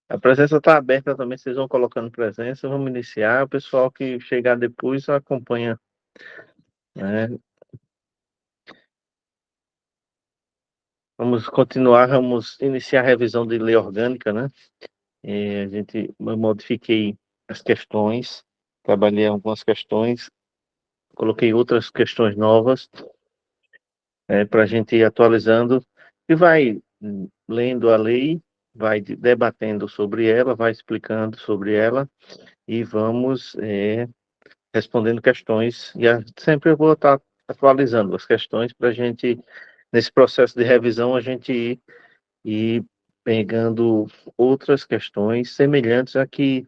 A presença está aberta também, vocês vão colocando presença, vamos iniciar. O pessoal que chegar depois acompanha, né? Vamos continuar, vamos iniciar a revisão de lei orgânica, né? Eu modifiquei as questões, trabalhei algumas questões, coloquei outras questões novas, para a gente ir atualizando e vai lendo a lei, vai debatendo sobre ela, vai explicando sobre ela e vamos respondendo questões. Sempre eu vou estar atualizando as questões para a gente, nesse processo de revisão, a gente ir pegando outras questões semelhantes a que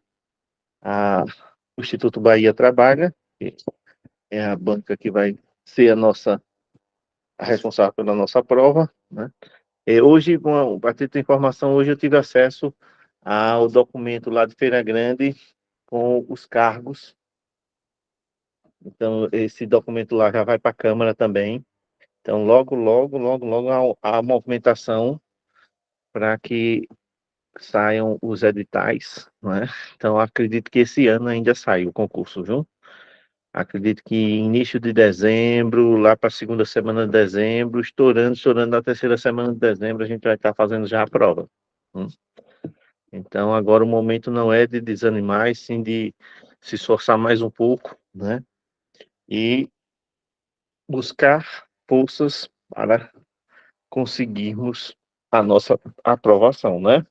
o Instituto Bahia trabalha, que é a banca que vai ser a responsável pela nossa prova, né? Hoje, a título de informação, hoje eu tive acesso ao documento lá de Feira Grande com os cargos. Então, esse documento lá já vai para a Câmara também. Então, logo a movimentação para que saiam os editais, né? Então, acredito que esse ano ainda sai o concurso, viu? Acredito que início de dezembro, lá para a segunda semana de dezembro, estourando na terceira semana de dezembro, a gente vai estar fazendo já a prova. Hum. Então, agora o momento não é de desanimar, e sim de se esforçar mais um pouco, né? E buscar forças para conseguirmos a nossa aprovação, né?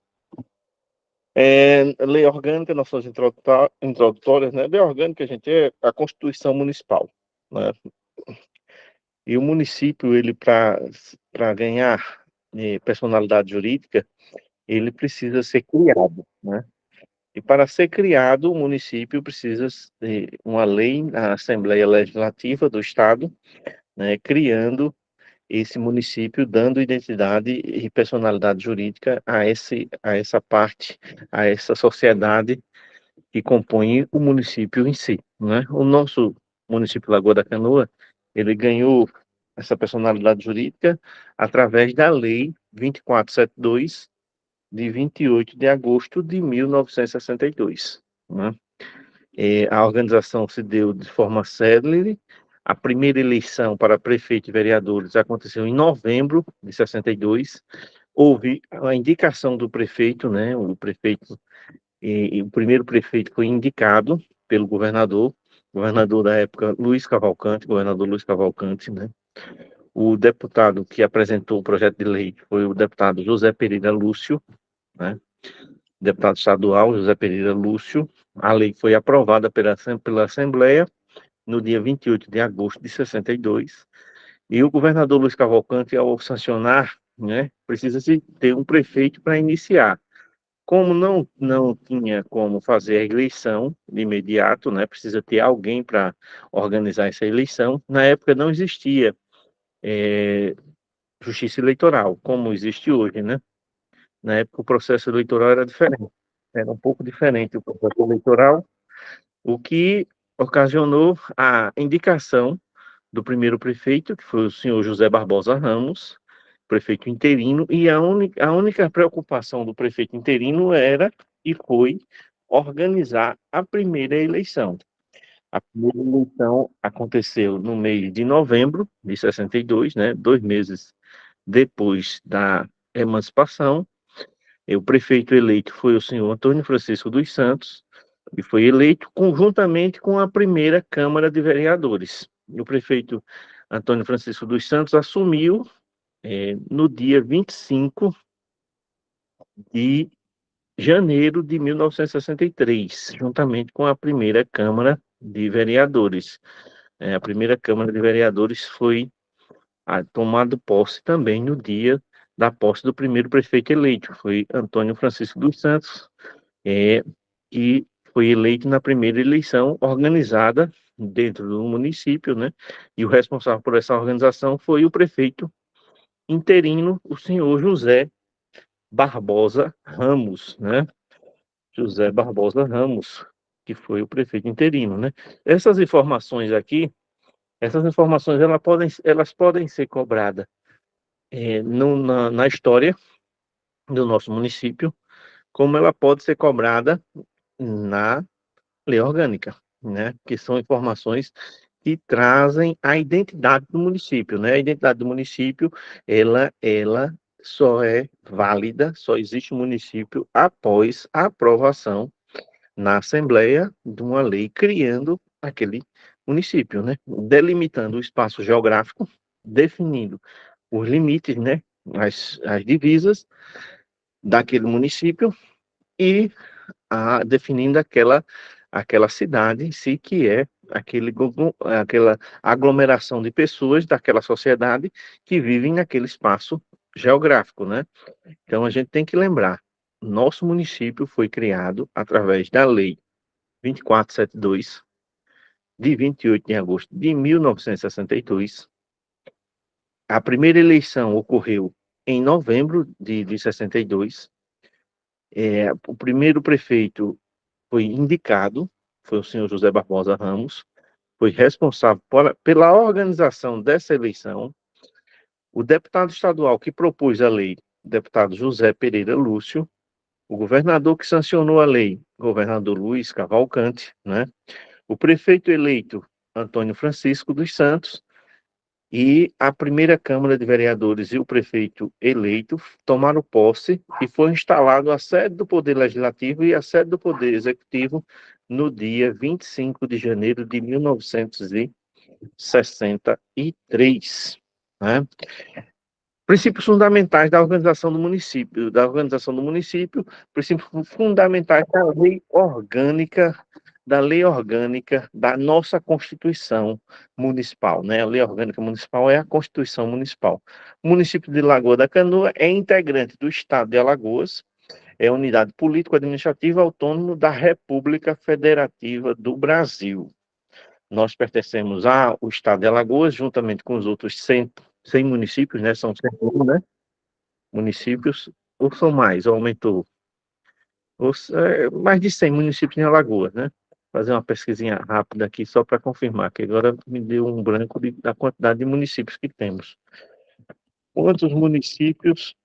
Lei orgânica, nossas introdutórias, né? Lei orgânica, gente, é a Constituição Municipal, né? E o município, ele, para ganhar personalidade jurídica, ele precisa ser criado, né? E para ser criado, o município precisa ter uma lei na Assembleia Legislativa do Estado, né, criando esse município, dando identidade e personalidade jurídica a essa parte, a essa sociedade que compõe o município em si, né? O nosso município Lagoa da Canoa, ele ganhou essa personalidade jurídica através da Lei 2472, de 28 de agosto de 1962, né? A organização se deu de forma célere. A primeira eleição para prefeito e vereadores aconteceu em novembro de 62. Houve a indicação do prefeito, né? O primeiro prefeito foi indicado pelo governador da época, governador Luiz Cavalcante, né? O deputado que apresentou o projeto de lei foi o deputado José Pereira Lúcio, né? Deputado estadual José Pereira Lúcio. A lei foi aprovada pela Assembleia no dia 28 de agosto de 62. E o governador Luiz Cavalcante, ao sancionar, né, precisa-se ter um prefeito para iniciar. Como não tinha como fazer a eleição de imediato, né, precisa ter alguém para organizar essa eleição. Na época não existia justiça eleitoral, como existe hoje, né? Na época o processo eleitoral era diferente, era um pouco diferente o processo eleitoral, o que ocasionou a indicação do primeiro prefeito, que foi o senhor José Barbosa Ramos, prefeito interino, e a única preocupação do prefeito interino era e foi organizar a primeira eleição. A primeira eleição aconteceu no mês de novembro de 62, né, 2 meses depois da emancipação. E o prefeito eleito foi o senhor Antônio Francisco dos Santos, e foi eleito conjuntamente com a primeira Câmara de Vereadores. E o prefeito Antônio Francisco dos Santos assumiu no dia 25 de janeiro de 1963, juntamente com a primeira Câmara de Vereadores. A primeira Câmara de Vereadores foi tomada posse também no dia da posse do primeiro prefeito eleito, foi Antônio Francisco dos Santos, que foi eleito na primeira eleição organizada dentro do município, né? E o responsável por essa organização foi o prefeito interino, o senhor José Barbosa Ramos, né? José Barbosa Ramos, que foi o prefeito interino, né? Essas informações aqui, essas informações elas podem ser cobradas na história do nosso município, como ela pode ser cobrada na lei orgânica, né? Que são informações que trazem a identidade do município, né? A identidade do município, ela só é válida, só existe município após a aprovação na Assembleia de uma lei criando aquele município, né? Delimitando o espaço geográfico, definindo os limites, né? As divisas daquele município e definindo aquela cidade em si, que é aquela aglomeração de pessoas daquela sociedade que vivem naquele espaço geográfico, né? Então a gente tem que lembrar, nosso município foi criado através da Lei 2472, de 28 de agosto de 1962. A primeira eleição ocorreu em novembro de 62. O primeiro prefeito foi indicado, foi o senhor José Barbosa Ramos, foi responsável pela organização dessa eleição. O deputado estadual que propôs a lei, o deputado José Pereira Lúcio, o governador que sancionou a lei, governador Luiz Cavalcante, né? O prefeito eleito, Antônio Francisco dos Santos, e a primeira Câmara de Vereadores e o prefeito eleito tomaram posse e foi instalado a sede do Poder Legislativo e a sede do Poder Executivo no dia 25 de janeiro de 1963. Né? Princípios fundamentais da organização do município, princípios fundamentais da lei orgânica da nossa Constituição Municipal, né? A lei orgânica municipal é a Constituição Municipal. O município de Lagoa da Canoa é integrante do Estado de Alagoas, é unidade político-administrativa autônoma da República Federativa do Brasil. Nós pertencemos ao Estado de Alagoas, juntamente com os outros 100 municípios, né? São 101, né? Municípios, ou são mais, ou aumentou? Mais de 100 municípios em Alagoas, né? Fazer uma pesquisinha rápida aqui só para confirmar, que agora me deu um branco da quantidade de municípios que temos. Quantos municípios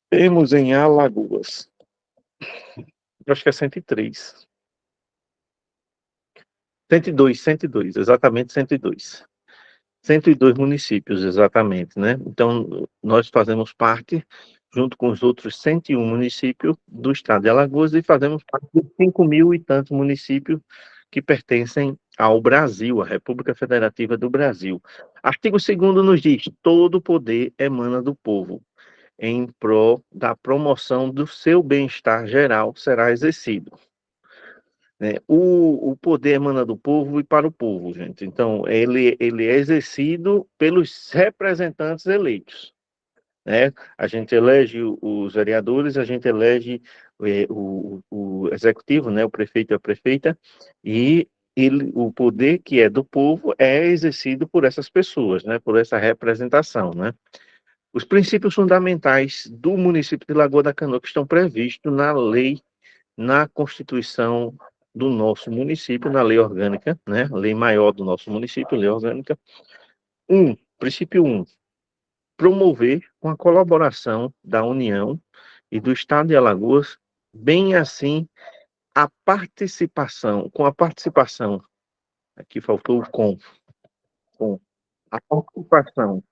temos em Alagoas? Eu acho que é 103. 102, exatamente 102. 102 municípios, exatamente, né? Então, nós fazemos parte, junto com os outros 101 municípios do estado de Alagoas, e fazemos parte dos 5 mil e tantos municípios que pertencem ao Brasil, à República Federativa do Brasil. Artigo 2º nos diz: todo poder emana do povo, em prol da promoção do seu bem-estar geral será exercido. Né? O poder emana do povo e para o povo, gente. Então, ele é exercido pelos representantes eleitos. Né? A gente elege os vereadores, a gente elege o executivo, né? O prefeito e a prefeita, e o poder que é do povo é exercido por essas pessoas, né? Por essa representação, né? Os princípios fundamentais do município de Lagoa da Canoa que estão previstos na lei, na Constituição do nosso município, na lei orgânica, né? Lei maior do nosso município, lei orgânica. Princípio 1, promover com a colaboração da União e do Estado de Alagoas, bem assim com a participação, aqui faltou o com a participação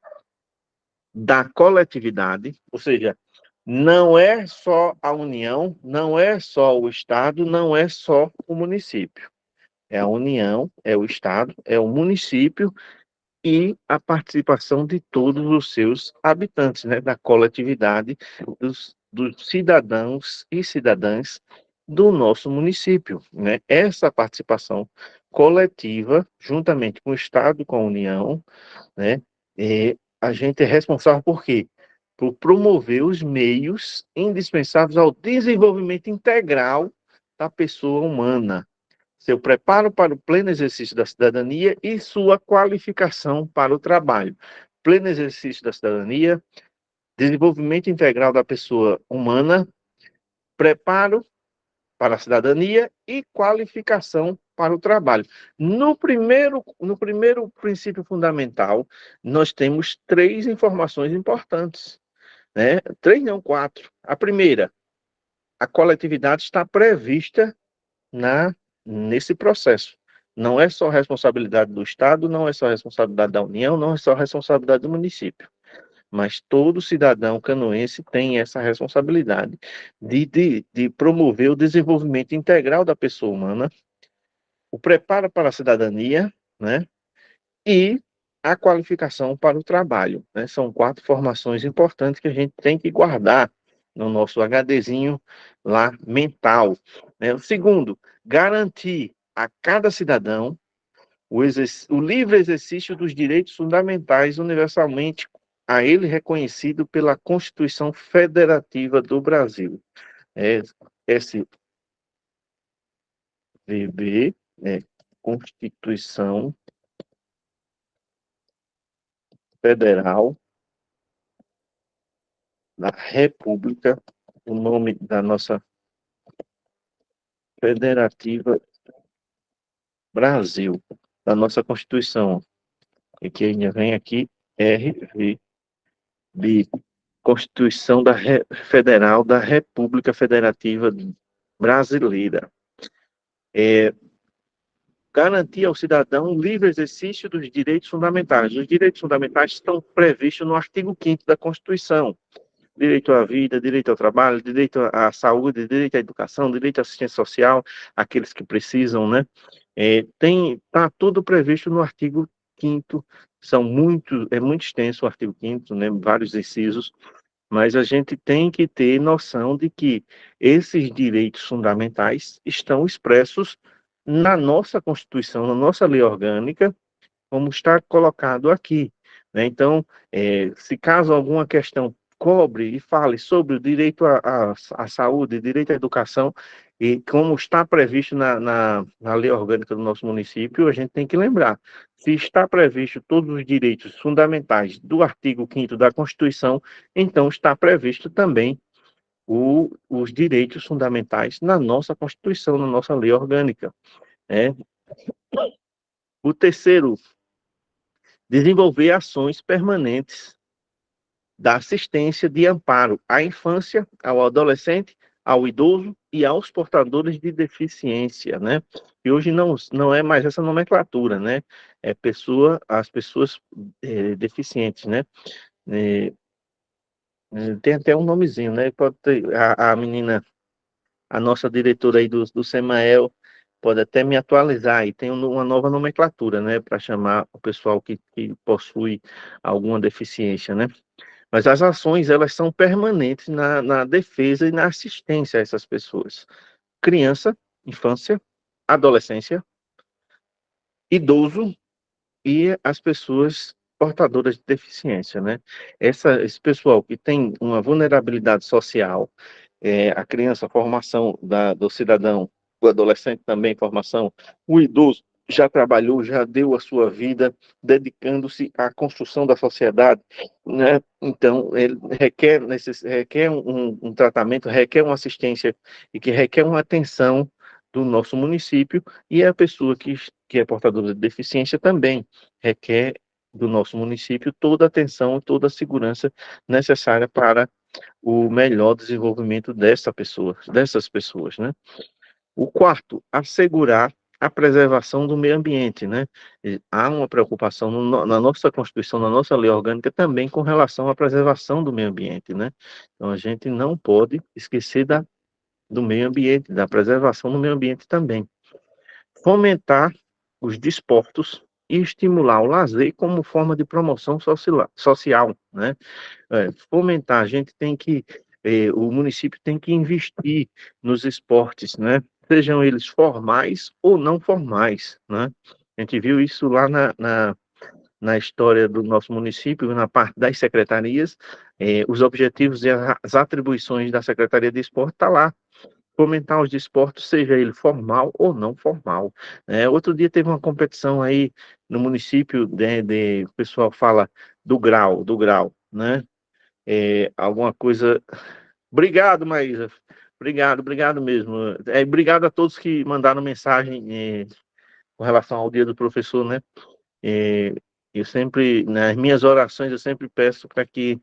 da coletividade, ou seja, não é só a União, não é só o Estado, não é só o município. É a União, é o Estado, é o município e a participação de todos os seus habitantes, né, da coletividade, dos cidadãos e cidadãs do nosso município, né? Essa participação coletiva, juntamente com o Estado, com a União, né, a gente é responsável por quê? Por promover os meios indispensáveis ao desenvolvimento integral da pessoa humana, seu preparo para o pleno exercício da cidadania e sua qualificação para o trabalho. Pleno exercício da cidadania, desenvolvimento integral da pessoa humana, preparo para a cidadania e qualificação para o trabalho. No primeiro princípio fundamental, nós temos 3 informações importantes. né? Três não, quatro. A primeira, a coletividade está prevista nesse processo. Não é só responsabilidade do Estado, não é só responsabilidade da União, não é só responsabilidade do município. Mas todo cidadão canoense tem essa responsabilidade de promover o desenvolvimento integral da pessoa humana, o preparo para a cidadania, né? E a qualificação para o trabalho, né? São quatro formações importantes que a gente tem que guardar no nosso HDzinho lá mental, né? O segundo, garantir a cada cidadão o livre exercício dos direitos fundamentais universalmente a ele reconhecido pela Constituição Federativa do Brasil. É, SVB, Constituição Federal da República, o nome da nossa Federativa Brasil, da nossa Constituição, e que ainda vem aqui, RV, Constituição Federal da República Federativa Brasileira. Garantir ao cidadão o livre exercício dos direitos fundamentais. Os direitos fundamentais estão previstos no artigo 5º da Constituição. Direito à vida, direito ao trabalho, direito à saúde, direito à educação, direito à assistência social, aqueles que precisam, né? Tá tudo previsto no artigo 5º, é muito extenso o artigo 5º, né? Vários incisos, mas a gente tem que ter noção de que esses direitos fundamentais estão expressos na nossa Constituição, na nossa lei orgânica, como está colocado aqui, né? Então, se caso alguma questão cobre e fale sobre o direito à saúde, direito à educação, e como está previsto na lei orgânica do nosso município, a gente tem que lembrar, se está previsto todos os direitos fundamentais do artigo 5º da Constituição, então está previsto também os direitos fundamentais na nossa Constituição, na nossa lei orgânica, né? O terceiro, desenvolver ações permanentes da assistência de amparo à infância, ao adolescente, ao idoso e aos portadores de deficiência, né? E hoje não é mais essa nomenclatura, né? As pessoas deficientes, né? É, tem até um nomezinho, né? Pode ter, a menina, a nossa diretora aí do Semael, pode até me atualizar aí, tem uma nova nomenclatura, né? Para chamar o pessoal que possui alguma deficiência, né? Mas as ações, elas são permanentes na defesa e na assistência a essas pessoas. Criança, infância, adolescência, idoso e as pessoas portadoras de deficiência, né? Esse pessoal que tem uma vulnerabilidade social, a criança, a formação do cidadão, o adolescente também, formação, o idoso já trabalhou, já deu a sua vida, dedicando-se à construção da sociedade, né? Então, ele requer um tratamento, requer uma assistência e que requer uma atenção do nosso município, e a pessoa que é portadora de deficiência também requer do nosso município toda a atenção e toda a segurança necessária para o melhor desenvolvimento dessas pessoas, né? O quarto, assegurar a preservação do meio ambiente, né? E há uma preocupação na nossa Constituição, na nossa lei orgânica também com relação à preservação do meio ambiente, né? Então a gente não pode esquecer do meio ambiente, da preservação do meio ambiente também. Fomentar os desportos e estimular o lazer como forma de promoção social, né? Fomentar, a gente tem que, o município tem que investir nos esportes, né? Sejam eles formais ou não formais, né? A gente viu isso lá na história do nosso município, na parte das secretarias, os objetivos e as atribuições da Secretaria de Esporte está lá. Fomentar os desportos, seja ele formal ou não formal. Outro dia teve uma competição aí no município, o pessoal fala do grau, né? Alguma coisa. Obrigado, Maísa. Obrigado mesmo. Obrigado a todos que mandaram mensagem com relação ao dia do professor, né? Eu sempre, nas minhas orações, eu sempre peço para que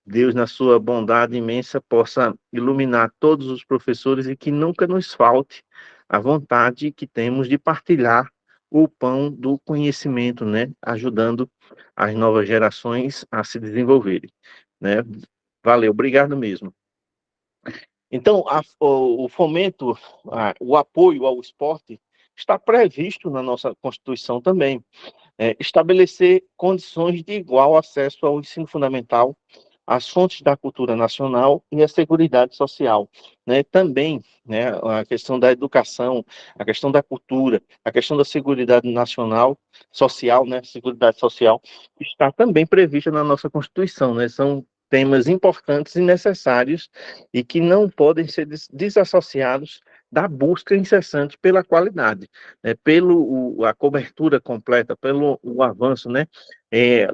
Deus, na sua bondade imensa, possa iluminar todos os professores e que nunca nos falte a vontade que temos de partilhar o pão do conhecimento, né? Ajudando as novas gerações a se desenvolverem, né? Valeu, obrigado mesmo. Então, o fomento, o apoio ao esporte está previsto na nossa Constituição também. Estabelecer condições de igual acesso ao ensino fundamental, às fontes da cultura nacional e à seguridade social, né? Também, né, a questão da educação, a questão da cultura, a questão da seguridade nacional, social, né, seguridade social, está também prevista na nossa Constituição, né? São temas importantes e necessários e que não podem ser desassociados da busca incessante pela qualidade, né, a cobertura completa, pelo o avanço, né?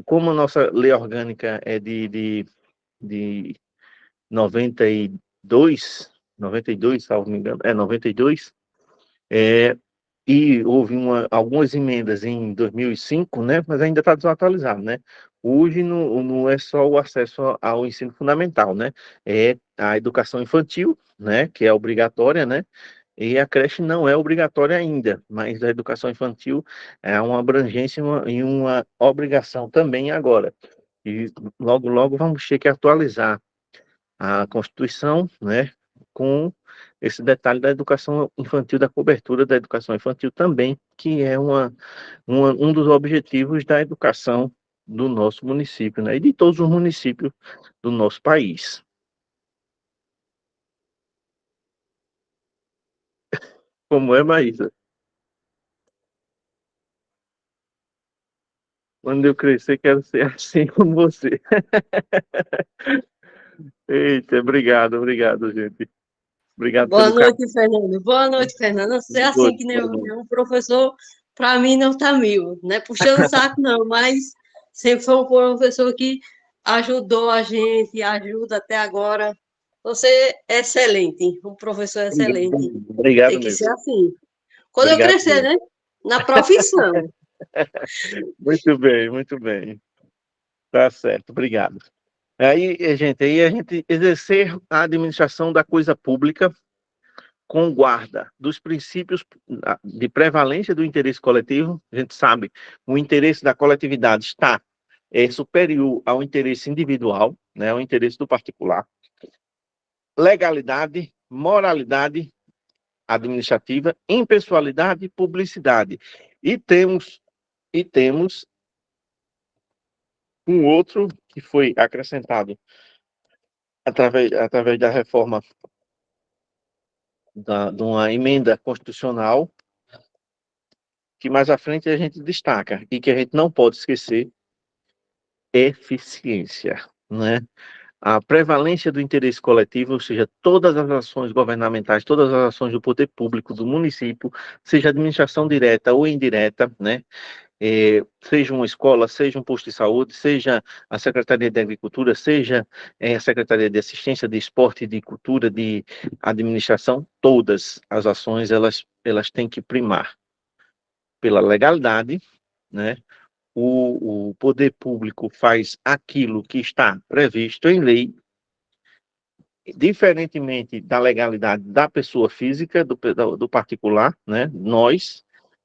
Como a nossa lei orgânica é de 92, salvo me engano, 92, é, e houve algumas emendas em 2005, né, mas ainda está desatualizado, né? Hoje não é só o acesso ao ensino fundamental, né? É a educação infantil, né, que é obrigatória, né? E a creche não é obrigatória ainda, mas a educação infantil é uma abrangência e uma obrigação também agora. E logo, logo vamos ter que atualizar a Constituição, né, com esse detalhe da educação infantil, da cobertura da educação infantil também, que é um dos objetivos da educação do nosso município, né, e de todos os municípios do nosso país. Como é, Maísa? Quando eu crescer, quero ser assim como você. Eita, obrigado, obrigado, gente. Obrigado Boa pelo carinho. noite, Fernando. Boa noite, Fernando. Você é Boa assim noite, que nem boa eu, noite. um professor, para mim, não tá mil, não é puxando o saco, não, mas sempre foi um professor que ajudou a gente, ajuda até agora. Você é excelente, um professor excelente. Tem Obrigado que mesmo. ser assim. Quando eu Obrigado crescer, mesmo. né? Na profissão. Muito bem, muito bem. Tá certo, obrigado. Aí a gente exercer a administração da coisa pública com guarda dos princípios de prevalência do interesse coletivo. A gente sabe, o interesse da coletividade está superior ao interesse individual, né, ao interesse do particular. Legalidade, moralidade administrativa, impessoalidade e publicidade. E temos, e temos um outro que foi acrescentado através da reforma de uma emenda constitucional, que mais à frente a gente destaca, e que a gente não pode esquecer, eficiência, né? A prevalência do interesse coletivo, ou seja, todas as ações governamentais, todas as ações do poder público, do município, seja administração direta ou indireta, né? Seja uma escola, seja um posto de saúde, seja a Secretaria de Agricultura, seja a Secretaria de Assistência, de Esporte, de Cultura, de Administração, todas as ações elas têm que primar pela legalidade, né? O poder público faz aquilo que está previsto em lei, diferentemente da legalidade da pessoa física, do particular, né? Nós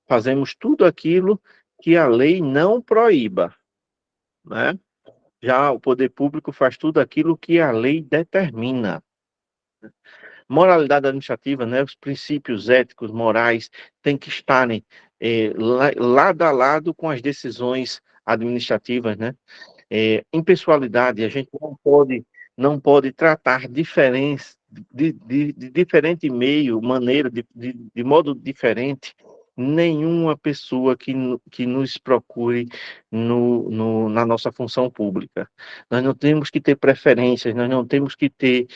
fazemos tudo aquilo que a lei não proíba, né? Já o poder público faz tudo aquilo que a lei determina. Moralidade administrativa, né? Os princípios éticos, morais, têm que estarem lado a lado com as decisões administrativas, né? Impessoalidade, a gente não pode tratar de diferente meio, maneira, de modo diferente, nenhuma pessoa que nos procure na nossa função pública. Nós não temos que ter preferências, nós não temos que ter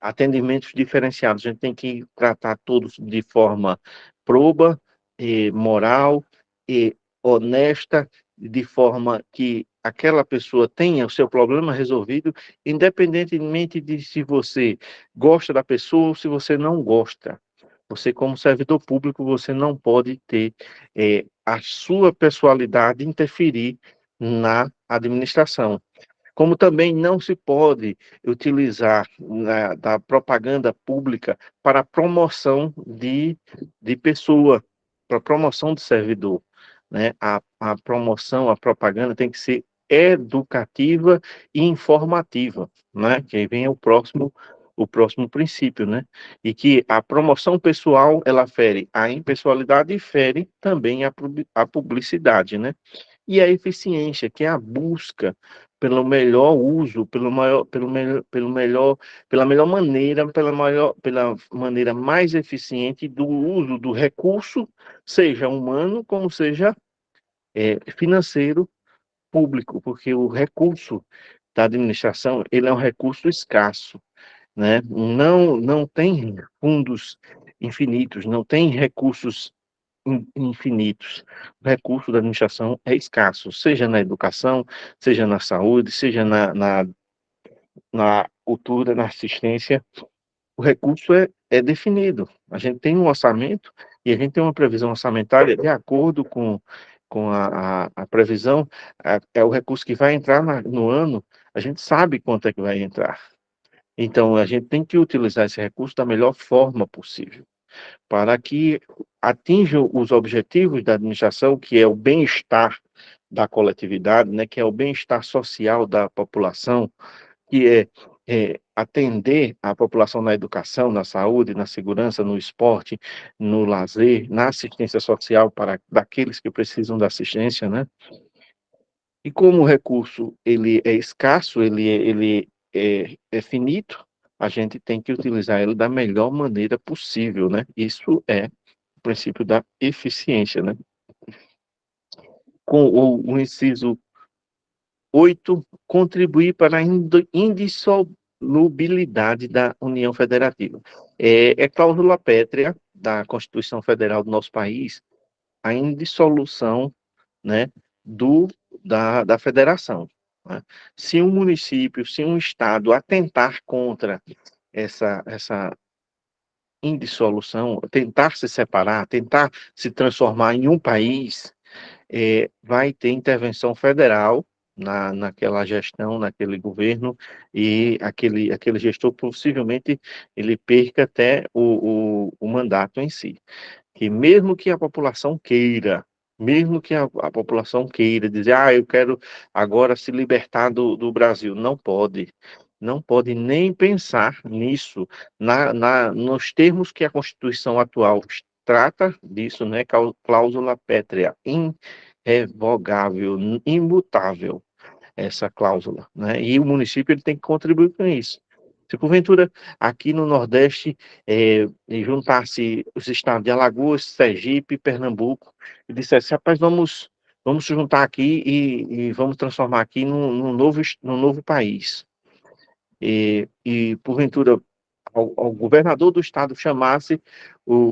atendimentos diferenciados, a gente tem que tratar todos de forma proba, moral e honesta, de forma que aquela pessoa tenha o seu problema resolvido, independentemente de se você gosta da pessoa ou se você não gosta. Você, como servidor público, você não pode ter a sua pessoalidade interferir na administração. Como também não se pode utilizar da propaganda pública para promoção de pessoa, para promoção de servidor, né? A promoção, a propaganda tem que ser educativa e informativa, né? Que aí vem o próximo princípio, né? E que a promoção pessoal, ela fere a impessoalidade e fere também a publicidade, né? E a eficiência, que é a busca pelo melhor uso, pela melhor maneira, pela maneira mais eficiente do uso do recurso, seja humano como seja financeiro público, porque o recurso da administração, ele é um recurso escasso, né? Não tem fundos infinitos, não tem recursos infinitos. O recurso da administração é escasso, seja na educação, seja na saúde, seja na cultura, na assistência. O recurso é definido. A gente tem um orçamento e a gente tem uma previsão orçamentária de acordo com a previsão, é o recurso que vai entrar no ano, a gente sabe quanto é que vai entrar. Então, a gente tem que utilizar esse recurso da melhor forma possível, para que atinja os objetivos da administração, que é o bem-estar da coletividade, né, que é o bem-estar social da população, que é atender a população na educação, na saúde, na segurança, no esporte, no lazer, na assistência social para daqueles que precisam da assistência, né? E como o recurso ele é escasso, ele é finito, a gente tem que utilizar ele da melhor maneira possível, né? Isso é o princípio da eficiência, né? Com o inciso 8, contribuir para a indissolubilidade da União Federativa. É cláusula pétrea da Constituição Federal do nosso país, a indissolução, né, da federação, né? Se um município, se um estado atentar contra essa indissolução, tentar se separar, tentar se transformar em um país, vai ter intervenção federal naquela gestão, naquele governo, e aquele gestor possivelmente ele perca até o mandato em si. Que mesmo que a população queira, mesmo que a população queira dizer, eu quero agora se libertar do Brasil, não pode. Não pode nem pensar nisso, nos termos que a Constituição atual trata disso, né? Cláusula pétrea, irrevogável, imutável, essa cláusula, né? E o município ele tem que contribuir com isso. Se porventura aqui no Nordeste juntasse os estados de Alagoas, Sergipe, Pernambuco e dissesse, rapaz, vamos se juntar aqui e vamos transformar aqui num novo país. E porventura ao governador do estado chamasse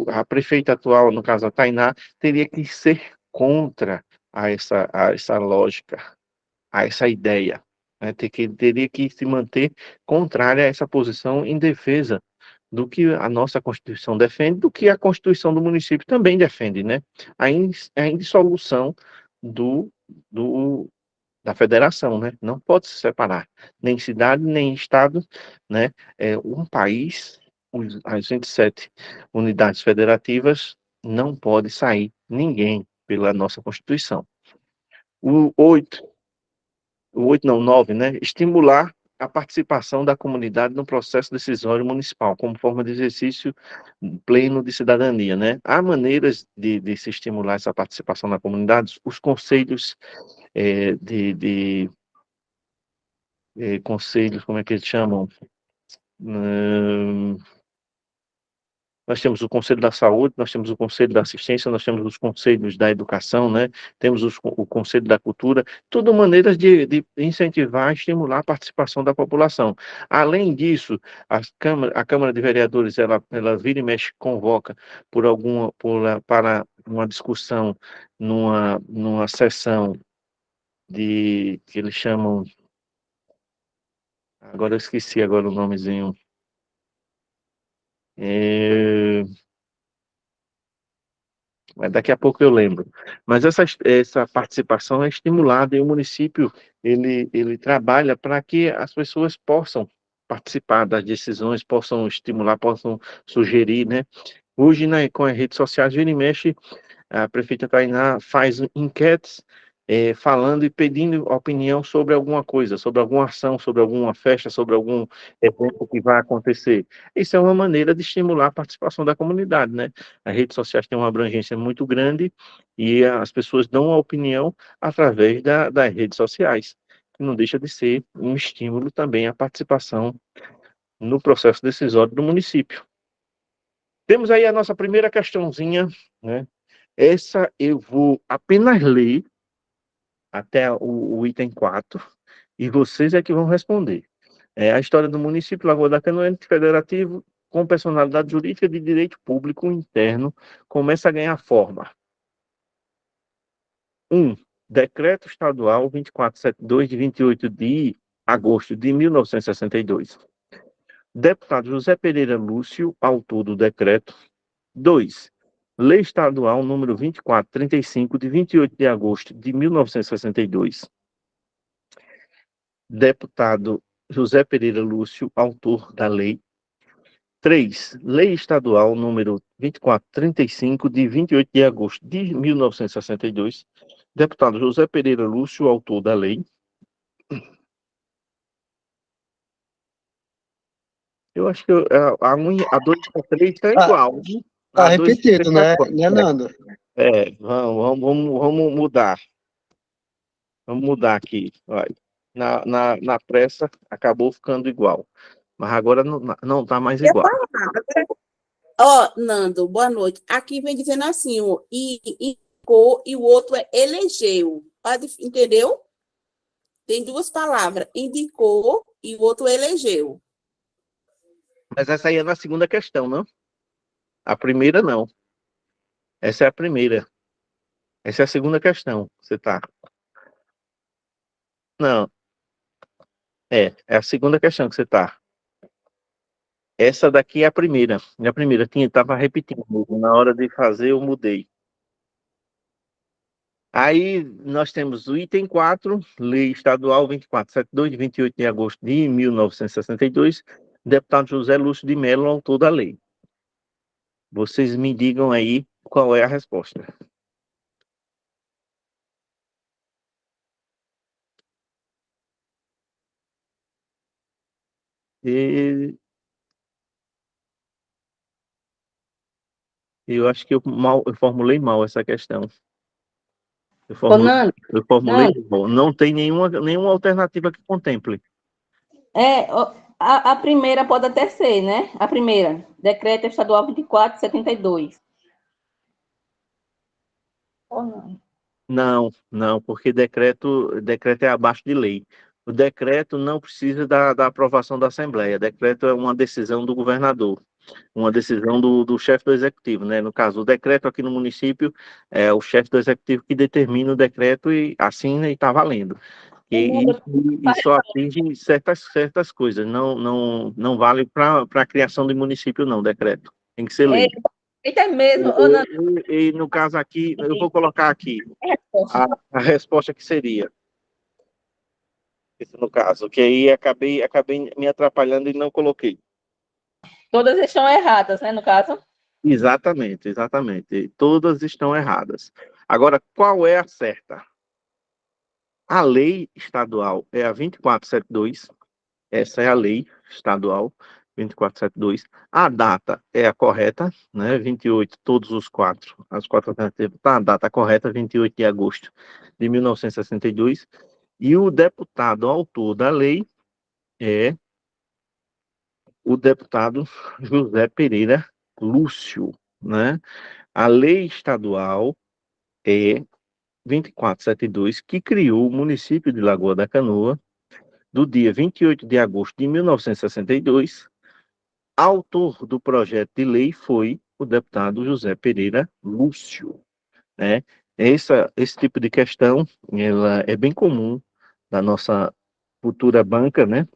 a prefeita atual, no caso a Tainá, teria que ser contra a essa lógica, a essa ideia, né? Teria que se manter contrária a essa posição em defesa do que a nossa Constituição defende, do que a Constituição do município também defende, né? A indissolução do, do, da federação, né? Não pode se separar, nem cidade, nem estado, né? É um país, as 27 unidades federativas, não pode sair ninguém pela nossa Constituição. O 8 o 8 não, 9, né? Estimular a participação da comunidade no processo decisório municipal, como forma de exercício pleno de cidadania, né? Há maneiras de se estimular essa participação na comunidade, os conselhos eh, de, de conselhos, como é que eles chamam? Hum, Nós temos o Conselho da Saúde, nós temos o Conselho da Assistência, nós temos os Conselhos da Educação, né? Temos o Conselho da Cultura, tudo maneiras de incentivar, estimular a participação da população. Além disso, a Câmara de Vereadores, ela vira e mexe, convoca para uma discussão numa sessão que eles chamam, agora eu esqueci agora o nomezinho, é, Mas daqui a pouco eu lembro. Mas essa participação é estimulada e o município ele trabalha para que as pessoas possam participar das decisões, possam estimular, possam sugerir, né? Hoje, né, com as redes sociais, vira e mexe, a prefeita Tainá faz enquetes falando e pedindo opinião sobre alguma coisa, sobre alguma ação, sobre alguma festa, sobre algum evento que vai acontecer. Isso é uma maneira de estimular a participação da comunidade, né? As redes sociais têm uma abrangência muito grande e as pessoas dão a opinião através das redes sociais, que não deixa de ser um estímulo também à participação no processo decisório do município. Temos aí a nossa primeira questãozinha, né? Essa eu vou apenas ler até o item 4 e vocês é que vão responder. É a história do município Lagoa da Canoa, ente federativo com personalidade jurídica de direito público interno, começa a ganhar forma. 1. Decreto Estadual 2472, de 28 de agosto de 1962. Deputado José Pereira Lúcio, autor do decreto. 2. Lei Estadual número 2435, de 28 de agosto de 1962. Deputado José Pereira Lúcio, autor da lei. 3. Lei Estadual número 2435, de 28 de agosto de 1962. Deputado José Pereira Lúcio, autor da lei. Eu acho que a 2 e a 3 está Tá, igual. tá A 2 e a 3 repetido, está né, igual. né, Nando? Vamos mudar. Vamos mudar aqui. Olha, na pressa acabou ficando igual. Mas agora não tá mais igual. Ó, Nando, boa noite. Aqui vem dizendo assim, ó, indicou e o outro é elegeu. Entendeu? Tem duas palavras, indicou e o outro elegeu. Mas essa aí é na segunda questão, não? A primeira não. Essa é a primeira. Essa é a segunda questão. Você tá. Não, é a segunda questão que você tá. Essa daqui é a primeira. E a primeira tava repetindo. Na hora de fazer, eu mudei. Aí nós temos o item 4, Lei Estadual 2472, de 28 de agosto de 1962, deputado José Lúcio de Mello, autor da lei. Vocês me digam aí qual é a resposta. E eu acho que eu formulei mal essa questão. Ô, Nando, Eu formulei Nando, mal. Não tem nenhuma alternativa que contemple. A primeira pode até ser, né? A primeira, Decreto Estadual 2472. Ou não? Não, porque decreto é abaixo de lei. O decreto não precisa da aprovação da Assembleia. Decreto é uma decisão do governador, uma decisão do chefe do executivo, né? No caso, o decreto aqui no município é o chefe do executivo que determina o decreto e assina e está valendo. E só atinge certas coisas, não vale para a criação do município, não, decreto. Tem que ser lei. Eita, mesmo, ô, Nando, E no caso aqui, eu vou colocar aqui a resposta que seria, isso no caso, que aí acabei me atrapalhando e não coloquei. todas estão erradas, né, no caso? Exatamente. Todas estão erradas. Agora, qual é a certa? A lei estadual é a 2472. Essa é a lei estadual 2472. A data é a correta, né? 28, todos os quatro, as quatro alternativas, tá? A data correta, 28 de agosto de 1962. E o deputado autor da lei é o deputado José Pereira Lúcio, né? A lei estadual é 2472, que criou o município de Lagoa da Canoa, do dia 28 de agosto de 1962. Autor do projeto de lei foi o deputado José Pereira Lúcio, né? Esse tipo de questão, ela é bem comum da nossa futura banca, né?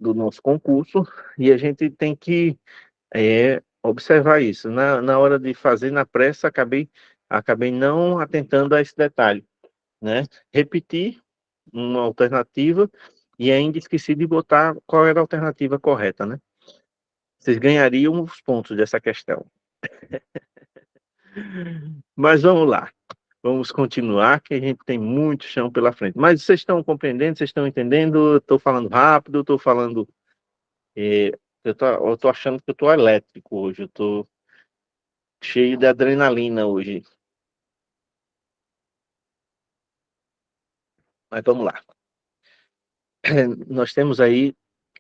Do nosso concurso, e a gente tem que observar isso. Na hora de fazer na pressa, acabei não atentando a esse detalhe, né? Repetir uma alternativa e ainda esqueci de botar qual era a alternativa correta, né? Vocês ganhariam os pontos dessa questão. Mas vamos lá. Vamos continuar, que a gente tem muito chão pela frente. Mas vocês estão compreendendo? Vocês estão entendendo? Estou falando rápido, estou falando... eh, eu tô achando que eu estou elétrico hoje. Eu estou cheio de adrenalina hoje. Mas vamos lá. Nós temos aí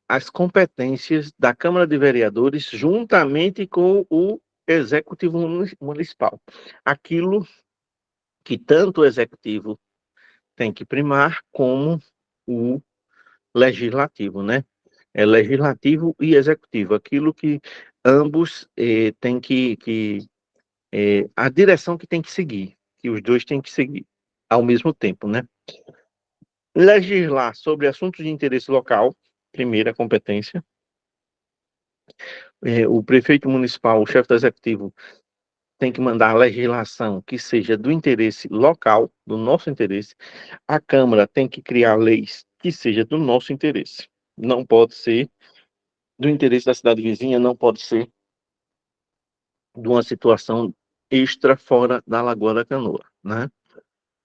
as competências da Câmara de Vereadores juntamente com o Executivo Municipal. Aquilo que tanto o Executivo tem que primar como o Legislativo, né? É Legislativo e Executivo, aquilo que ambos têm a direção que tem que seguir, que os dois têm que seguir ao mesmo tempo, né? Legislar sobre assuntos de interesse local, primeira competência. O prefeito municipal, o chefe do executivo, tem que mandar legislação que seja do interesse local, do nosso interesse. A Câmara tem que criar leis que seja do nosso interesse. Não pode ser do interesse da cidade vizinha, não pode ser de uma situação extra fora da Lagoa da Canoa, né?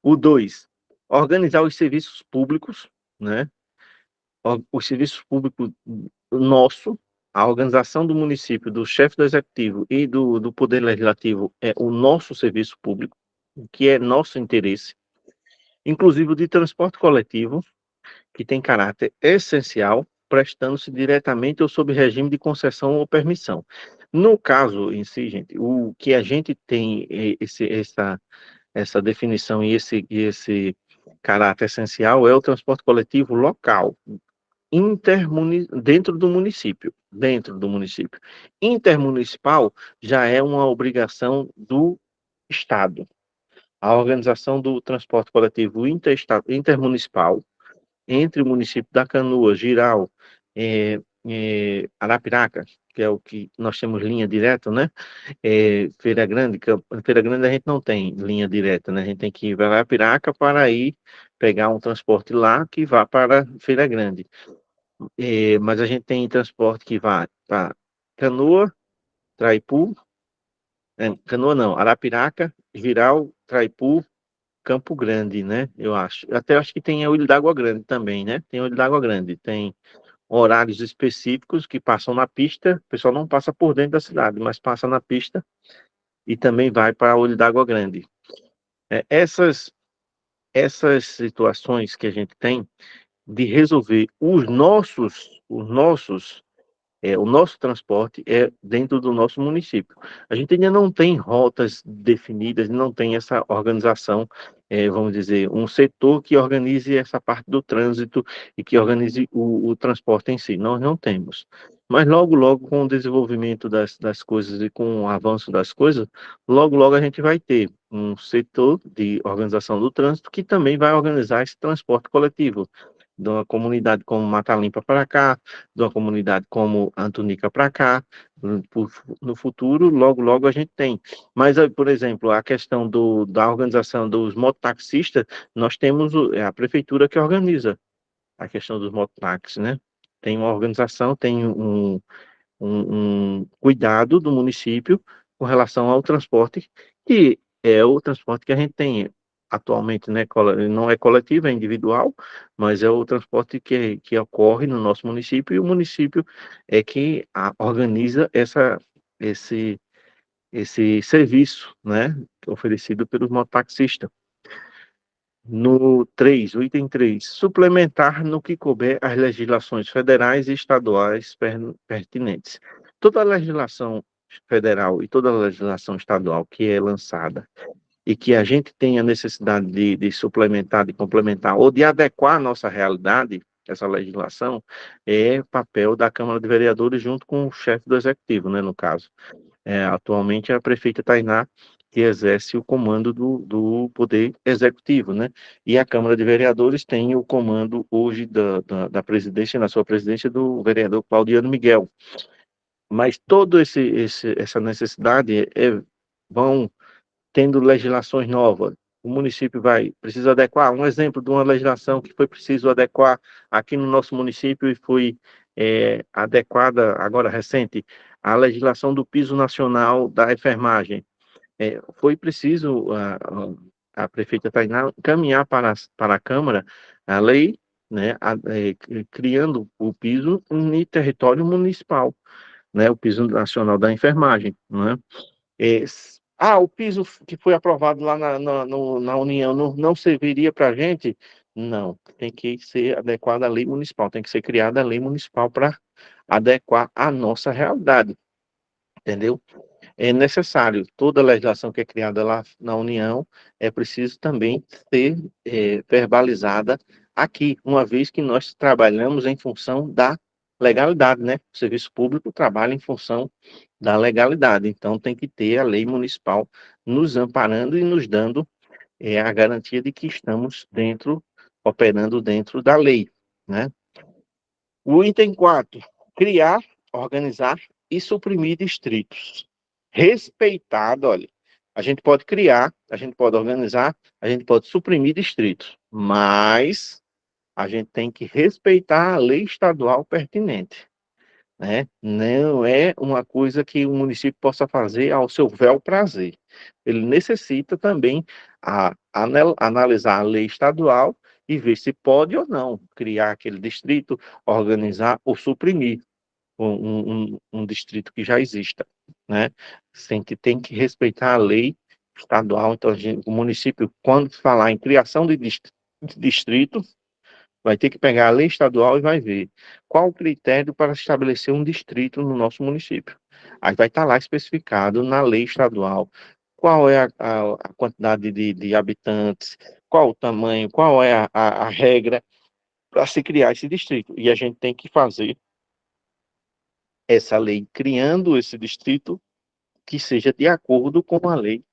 O 2, organizar os serviços públicos, né? Os serviços públicos nosso, a organização do município, do chefe do executivo e do poder legislativo é o nosso serviço público, que é nosso interesse, inclusive o de transporte coletivo, que tem caráter essencial, prestando-se diretamente ou sob regime de concessão ou permissão. No caso em si, gente, o que a gente tem essa definição e esse caráter essencial é o transporte coletivo local, dentro do município. Intermunicipal já é uma obrigação do Estado. A organização do transporte coletivo intermunicipal entre o município da Canoa, Jirau, Arapiraca, que é o que nós temos linha direta, né? Feira Grande a gente não tem linha direta, né? A gente tem que ir para Arapiraca para ir pegar um transporte lá que vá para Feira Grande. Mas a gente tem transporte que vai para Canoa, Traipu, Canoa não, Arapiraca, Jirau, Traipu, Campo Grande, né? Eu acho. Até acho que tem a Olho d'Água Grande também, né? Tem Olho d'Água Grande, tem horários específicos que passam na pista, o pessoal não passa por dentro da cidade, mas passa na pista e também vai para Olho d'Água Grande. Essas situações que a gente tem de resolver o nosso transporte é dentro do nosso município. A gente ainda não tem rotas definidas, não tem essa organização, vamos dizer, um setor que organize essa parte do trânsito e que organize o transporte em si. Nós não temos. Mas logo, logo, com o desenvolvimento das coisas e com o avanço das coisas, logo, logo a gente vai ter um setor de organização do trânsito que também vai organizar esse transporte coletivo de uma comunidade como Mata Limpa para cá, de uma comunidade como Antunica para cá. No futuro, logo, logo a gente tem. Mas, por exemplo, a questão da organização dos mototaxistas, nós temos a prefeitura que organiza a questão dos mototáxis, né? Tem uma organização, tem um cuidado do município com relação ao transporte, que é o transporte que a gente tem atualmente, né? Não é coletivo, é individual, mas é o transporte que ocorre no nosso município, e o município é que organiza esse, esse serviço, né? Oferecido pelos mototaxistas. No 3, o item 3, suplementar no que couber as legislações federais e estaduais pertinentes. Toda a legislação federal e toda a legislação estadual que é lançada e que a gente tem a necessidade de suplementar, de complementar ou de adequar a nossa realidade, essa legislação, é papel da Câmara de Vereadores junto com o chefe do Executivo, né, no caso. Atualmente é a prefeita Tainá que exerce o comando do Poder Executivo, né? E a Câmara de Vereadores tem o comando hoje da presidência, na sua presidência, do vereador Claudiano Miguel. Mas toda essa necessidade vão tendo legislações novas. O município precisa adequar. Um exemplo de uma legislação que foi preciso adequar aqui no nosso município e foi adequada agora recente, a legislação do piso nacional da enfermagem. Foi preciso a prefeita Tainá encaminhar para a Câmara a lei, né, criando o piso em território municipal, né, o piso nacional da enfermagem, né? O piso que foi aprovado lá na União não serviria para a gente? Não, tem que ser adequada à lei municipal, tem que ser criada a lei municipal para adequar à nossa realidade, entendeu? É necessário, toda legislação que é criada lá na União é preciso também ser verbalizada aqui, uma vez que nós trabalhamos em função da legalidade, né? O serviço público trabalha em função da legalidade, então tem que ter a lei municipal nos amparando e nos dando a garantia de que estamos operando dentro da lei, né? O item 4, criar, organizar e suprimir distritos. Respeitado, olha, a gente pode criar, a gente pode organizar, a gente pode suprimir distritos, mas a gente tem que respeitar a lei estadual pertinente, né? Não é uma coisa que o município possa fazer ao seu bel prazer. Ele necessita também analisar a lei estadual e ver se pode ou não criar aquele distrito, organizar ou suprimir um distrito que já exista, né? Tem que respeitar a lei estadual. Então, o município, quando falar em criação de distrito, vai ter que pegar a lei estadual e vai ver qual o critério para estabelecer um distrito no nosso município. Aí vai estar lá especificado na lei estadual qual é a quantidade de habitantes, qual o tamanho, qual é a regra para se criar esse distrito. E a gente tem que fazer essa lei criando esse distrito que seja de acordo com a lei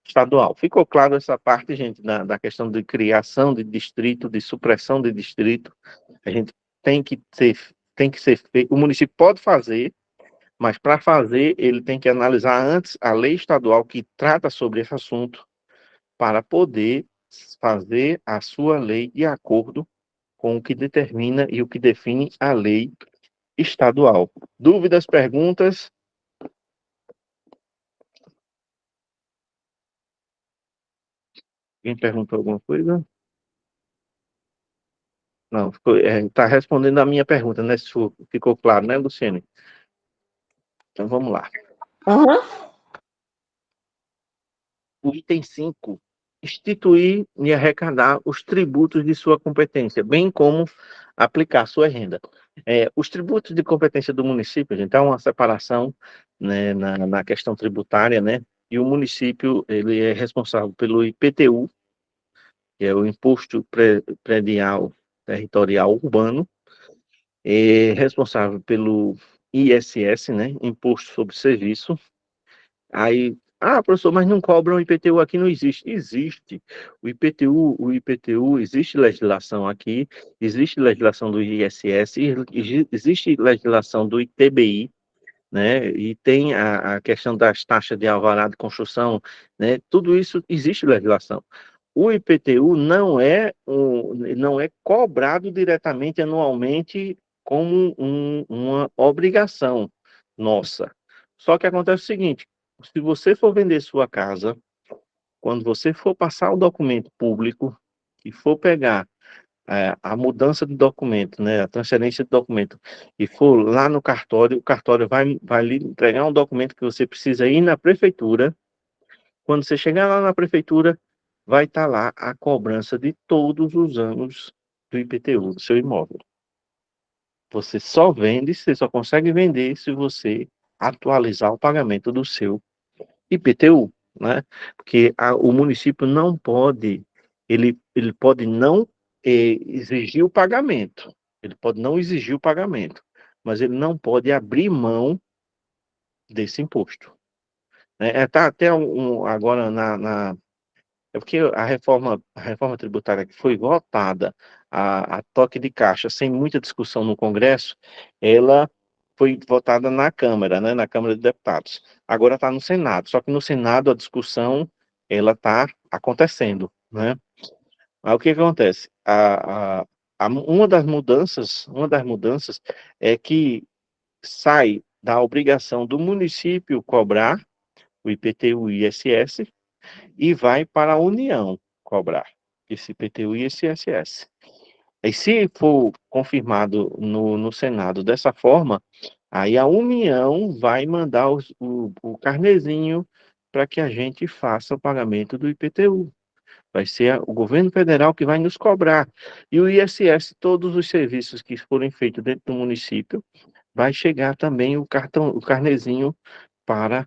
estadual. Ficou claro essa parte, gente, da questão de criação de distrito, de supressão de distrito? A gente tem que ser feito. O município pode fazer, mas para fazer, ele tem que analisar antes a lei estadual que trata sobre esse assunto, para poder fazer a sua lei de acordo com o que determina e o que define a lei estadual. Dúvidas, perguntas? Alguém perguntou alguma coisa? Não, está respondendo a minha pergunta, né? Ficou claro, né, Luciene? Então vamos lá. Aham. O item 5, instituir e arrecadar os tributos de sua competência, bem como aplicar sua renda. Os tributos de competência do município, gente, há uma separação, né, na questão tributária, né? E o município, ele é responsável pelo IPTU, que é o Imposto Predial Territorial Urbano, é responsável pelo ISS, né, Imposto sobre Serviço. Aí, professor, mas não cobram IPTU aqui, não existe. Existe. O IPTU, existe legislação aqui, existe legislação do ISS, existe legislação do ITBI, né? E tem a questão das taxas de alvará de construção, né? Tudo isso existe legislação. O IPTU não é cobrado diretamente anualmente como uma obrigação nossa. Só que acontece o seguinte: se você for vender sua casa, quando você for passar o documento público e for pegar a mudança de documento, né, a transferência de documento, e for lá no cartório, o cartório vai lhe entregar um documento que você precisa ir na prefeitura. Quando você chegar lá na prefeitura, vai estar lá a cobrança de todos os anos do IPTU do seu imóvel. Você só consegue vender se você atualizar o pagamento do seu IPTU, né? Porque o município não pode, ele pode não exigir o pagamento, ele pode não exigir o pagamento, mas ele não pode abrir mão desse imposto, né? Tá até agora é porque a reforma tributária que foi votada a toque de caixa, sem muita discussão no Congresso, ela foi votada na Câmara, né, na Câmara de Deputados. Agora está no Senado, só que no Senado a discussão ela está acontecendo, né? Aí o que acontece? Uma das mudanças é que sai da obrigação do município cobrar o IPTU e ISS e vai para a União cobrar esse IPTU e esse ISS. E se for confirmado no Senado dessa forma, aí a União vai mandar o carnezinho para que a gente faça o pagamento do IPTU. Vai ser o governo federal que vai nos cobrar. E o ISS, todos os serviços que forem feitos dentro do município, vai chegar também o carnezinho para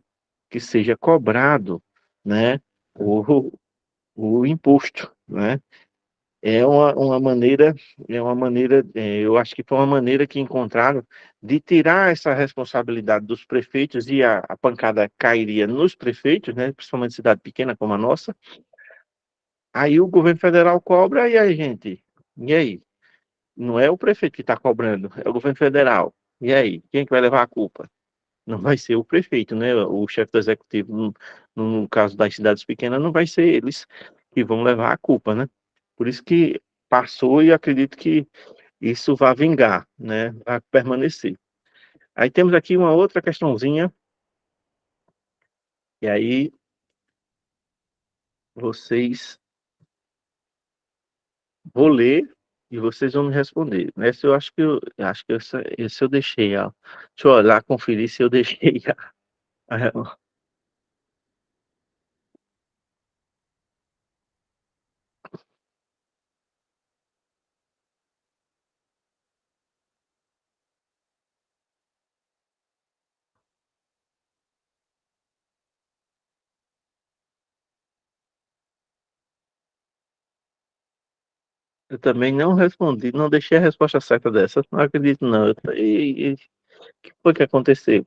que seja cobrado, né, o imposto, né? Eu acho que foi uma maneira que encontraram de tirar essa responsabilidade dos prefeitos e a pancada cairia nos prefeitos, né, principalmente cidade pequena como a nossa. Aí o governo federal cobra e a gente, e aí? Não é o prefeito que está cobrando, é o governo federal. E aí? Quem é que vai levar a culpa? Não vai ser o prefeito, né? O chefe do executivo, no caso das cidades pequenas, não vai ser eles que vão levar a culpa, né? Por isso que passou e acredito que isso vai vingar, né? Vai permanecer. Aí temos aqui uma outra questãozinha, e aí vocês vou ler e vocês vão me responder. Essa eu acho que esse eu deixei, ó. Deixa eu olhar, conferir se eu deixei. Eu também não respondi, não deixei a resposta certa dessa. Não acredito, não. O que foi que aconteceu?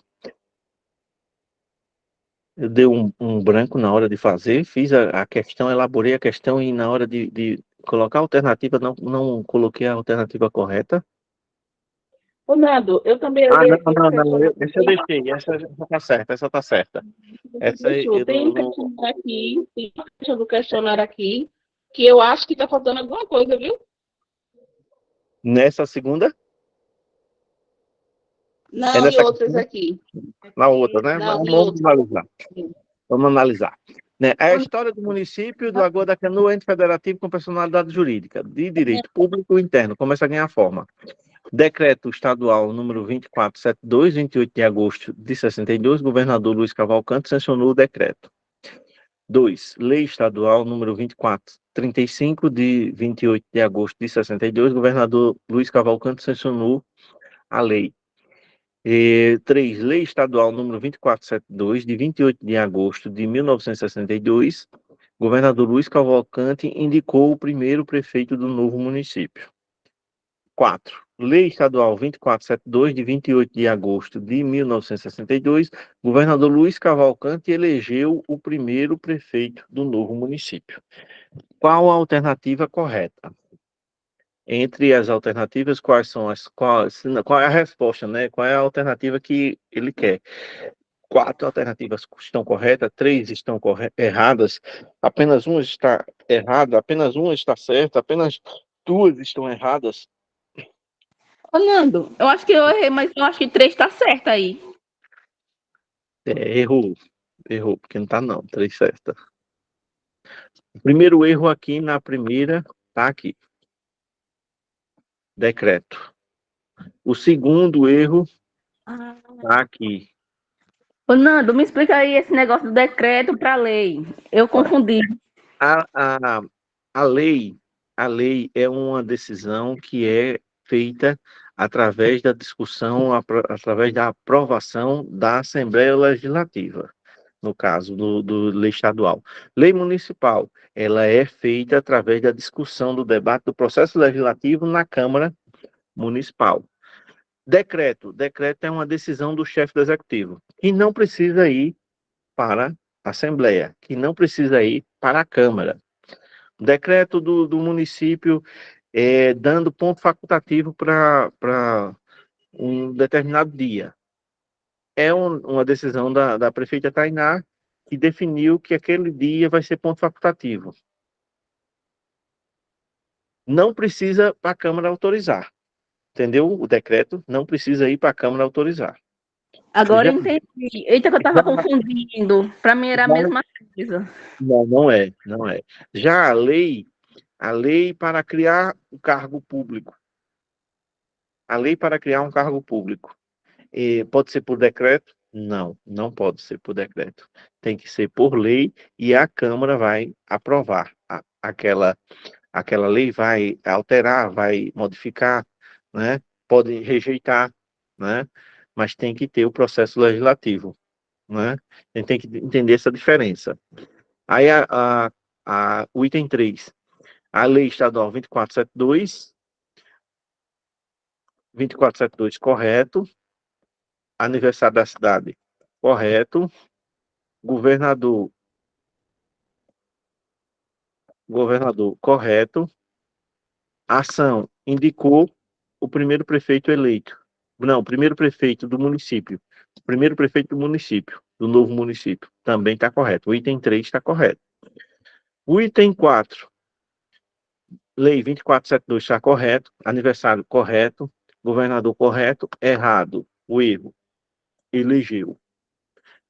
Eu dei um branco na hora de fazer, fiz a questão, elaborei a questão e na hora de colocar a alternativa, não coloquei a alternativa correta. Ô, Nando, eu também Ah, olhei não, aqui o não, não. questionário. Essa eu deixei, essa já tá certa, essa tá certa. Essa aí Deixou. eu Tem não, um não- questionário aqui, tem uma questão do questionário aqui, que eu acho que está faltando alguma coisa, viu? Nessa segunda, é Não, e nessa outras aqui. na outra, né? Não, e Vamos outras. analisar. Vamos analisar. Né? É a história do município de Lagoa da Canoa, ente federativo com personalidade jurídica, de direito público interno, começa a ganhar forma. Decreto estadual número 2472, 28 de agosto de 62, governador Luiz Cavalcante sancionou o decreto. 2. Lei estadual número 2435, de 28 de agosto de 62, governador Luiz Cavalcante sancionou a lei. 3. Lei estadual número 2472, de 28 de agosto de 1962, governador Luiz Cavalcante indicou o primeiro prefeito do novo município. 4. Lei estadual 2472, de 28 de agosto de 1962, governador Luiz Cavalcante elegeu o primeiro prefeito do novo município. Qual a alternativa correta? Entre as alternativas, qual é a resposta, né? Qual é a alternativa que ele quer? 4 alternativas estão corretas, 3 estão erradas, apenas uma está errada, apenas uma está certa, apenas 2 estão erradas. Ô, Nando, eu acho que eu errei, mas eu acho que 3 tá certo aí. Errou, porque não está não, 3 certas. O primeiro erro aqui na primeira, tá aqui. Decreto. O segundo erro tá aqui. Ô, Nando, me explica aí esse negócio do decreto para lei. Eu confundi. A, a, a lei, a lei é uma decisão que é feita através da discussão, através da aprovação da Assembleia Legislativa, no caso do lei estadual. Lei municipal, ela é feita através da discussão, do debate, do processo legislativo na Câmara Municipal. Decreto é uma decisão do chefe do executivo, que não precisa ir para a Assembleia, que não precisa ir para a Câmara. Decreto do município dando ponto facultativo para um determinado dia. É uma decisão da prefeita Tainá, que definiu que aquele dia vai ser ponto facultativo. Não precisa para a Câmara autorizar. Entendeu? O decreto não precisa ir para a Câmara autorizar. Agora Já, eu entendi. Eita, que eu tava confundindo. Para mim era a mesma coisa. não, não é, não é. Já a lei para criar um cargo público. A lei para criar um cargo público. Pode ser por decreto? Não, não pode ser por decreto. Tem que ser por lei e a Câmara vai aprovar. Aquela lei vai alterar, vai modificar, né? Pode rejeitar, né? Mas tem que ter o processo legislativo, né? A gente tem que entender essa diferença. Aí o item 3, a lei estadual 2472, correto. Aniversário da cidade, correto. Governador, correto. Ação, indicou o primeiro prefeito eleito. Não, primeiro prefeito do município. Primeiro prefeito do município, do novo município. Também está correto. O item 3 está correto. O item 4, lei 2472 está correto. Aniversário correto. Governador correto. Errado. O erro. Elegeu.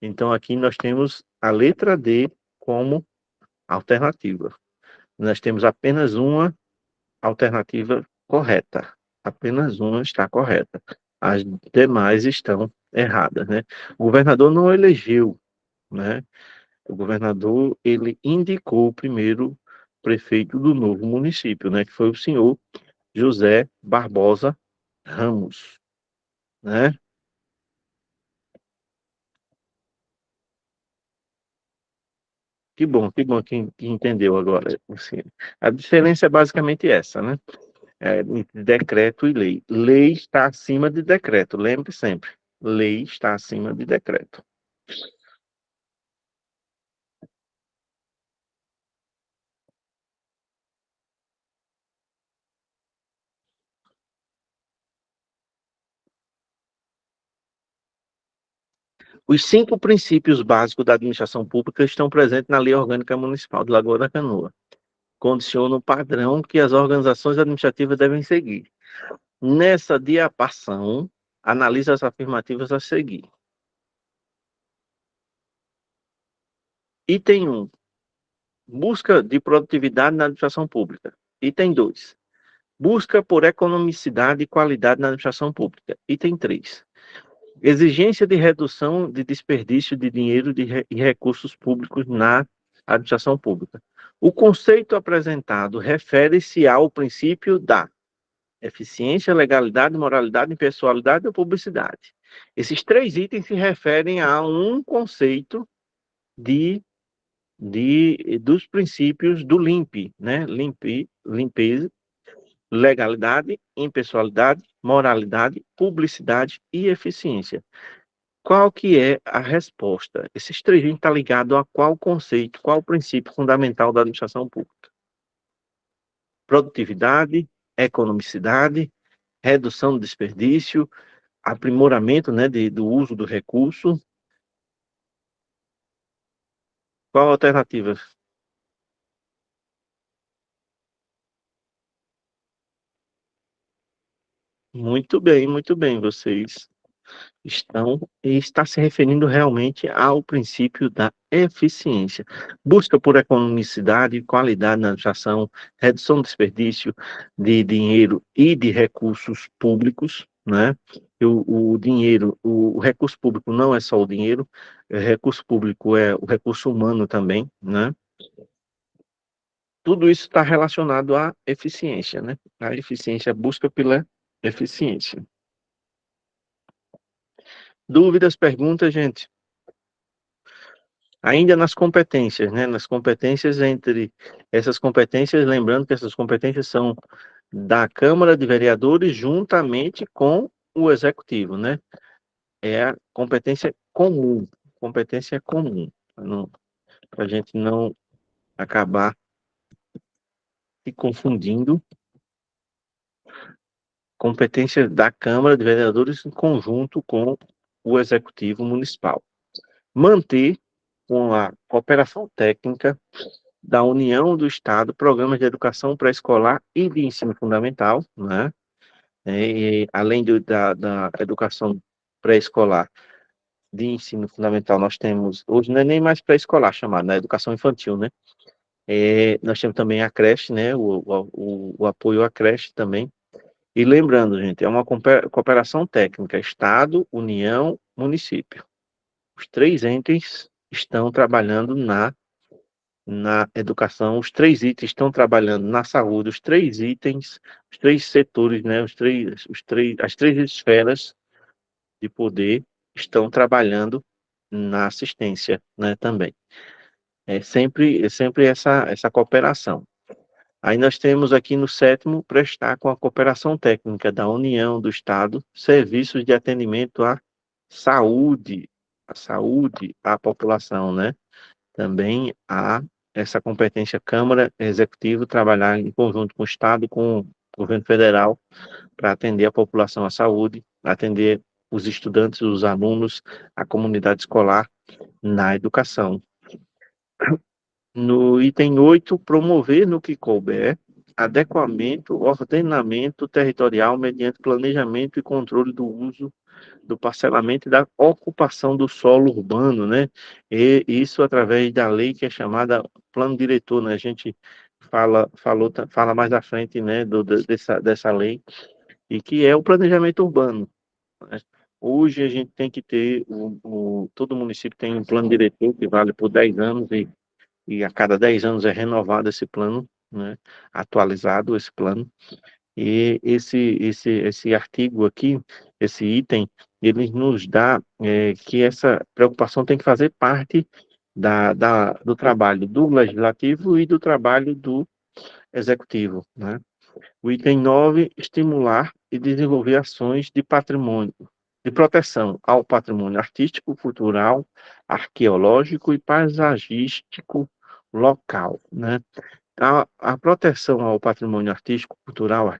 Então aqui nós temos a letra D como alternativa. Nós temos apenas uma alternativa correta. Apenas uma está correta. As demais estão erradas, né? O governador não elegeu, né? O governador, ele indicou o primeiro prefeito do novo município, né? Que foi o senhor José Barbosa Ramos, né? Que bom que entendeu agora. Assim, a diferença é basicamente essa, né? Entre decreto e lei. Lei está acima de decreto, lembre sempre. Lei está acima de decreto. Os 5 princípios básicos da administração pública estão presentes na Lei Orgânica Municipal de Lagoa da Canoa. Condicionam o padrão que as organizações administrativas devem seguir. Nessa diapassão, analisa as afirmativas a seguir. Item 1. Busca de produtividade na administração pública. Item 2. Busca por economicidade e qualidade na administração pública. Item 3. Exigência de redução de desperdício de dinheiro e recursos públicos na administração pública. O conceito apresentado refere-se ao princípio da eficiência, legalidade, moralidade, impessoalidade ou publicidade. Esses 3 itens se referem a um conceito dos princípios do LIMP, né? Limpeza, legalidade, impessoalidade, moralidade, publicidade e eficiência. Qual que é a resposta? Esses 3 estão ligados a qual conceito, qual princípio fundamental da administração pública? Produtividade, economicidade, redução do desperdício, aprimoramento, né, do uso do recurso. Qual a alternativa? Muito bem, vocês está se referindo realmente ao princípio da eficiência. Busca por economicidade e qualidade na administração, redução do desperdício de dinheiro e de recursos públicos, né? O dinheiro, o recurso público não é só o dinheiro, o recurso público é o recurso humano também, né? Tudo isso está relacionado à eficiência, né? A eficiência, a busca pela eficiência. Dúvidas, perguntas, gente? Ainda nas competências, né? Nas competências entre essas competências, lembrando que essas competências são da Câmara de Vereadores juntamente com o Executivo, né? É a competência comum, para a gente não acabar se confundindo. competência da Câmara de Vereadores em conjunto com o Executivo Municipal. Manter, com a cooperação técnica da União do Estado, programas de educação pré-escolar e de ensino fundamental, né? E, além da educação pré-escolar de ensino fundamental, nós temos, hoje não é nem mais pré-escolar chamado, né? Educação infantil, né? Nós temos também a creche, né? O apoio à creche também. E lembrando, gente, é uma cooperação técnica, Estado, União, município. Os três entes estão trabalhando na educação, os três itens estão trabalhando na saúde, os três itens, os três setores, né, as três esferas de poder estão trabalhando na assistência, né, também. É sempre essa cooperação. Aí nós temos aqui no sétimo, prestar com a cooperação técnica da União, do Estado, serviços de atendimento à saúde, à população, né? Também há essa competência Câmara Executivo trabalhar em conjunto com o Estado, com o governo federal, para atender a população à saúde, atender os estudantes, os alunos, a comunidade escolar na educação. No item 8, promover no que couber adequamento, ordenamento territorial mediante planejamento e controle do uso, do parcelamento e da ocupação do solo urbano, né? E isso através da lei que é chamada Plano Diretor, né? A gente fala mais à frente, né, dessa lei, e que é o planejamento urbano, né? Hoje a gente tem que ter, todo município tem um plano diretor que vale por 10 anos e a cada 10 anos é renovado esse plano, né? Atualizado esse plano. E esse artigo aqui, esse item, ele nos dá que essa preocupação tem que fazer parte do trabalho do legislativo e do trabalho do executivo, né? O item 9, estimular e desenvolver ações de patrimônio, de proteção ao patrimônio artístico, cultural, arqueológico e paisagístico local, né? A proteção ao patrimônio artístico, cultural,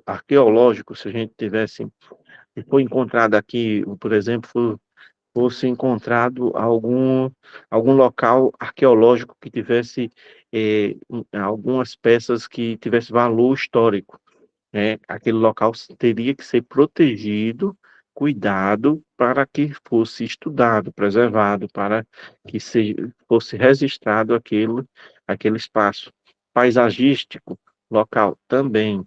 arqueológico, se a gente tivesse, se for encontrado aqui, por exemplo, fosse encontrado algum local arqueológico que tivesse algumas peças que tivesse valor histórico, né? Aquele local teria que ser protegido, cuidado, para que fosse estudado, preservado, para que fosse registrado aquele espaço. Paisagístico, local também.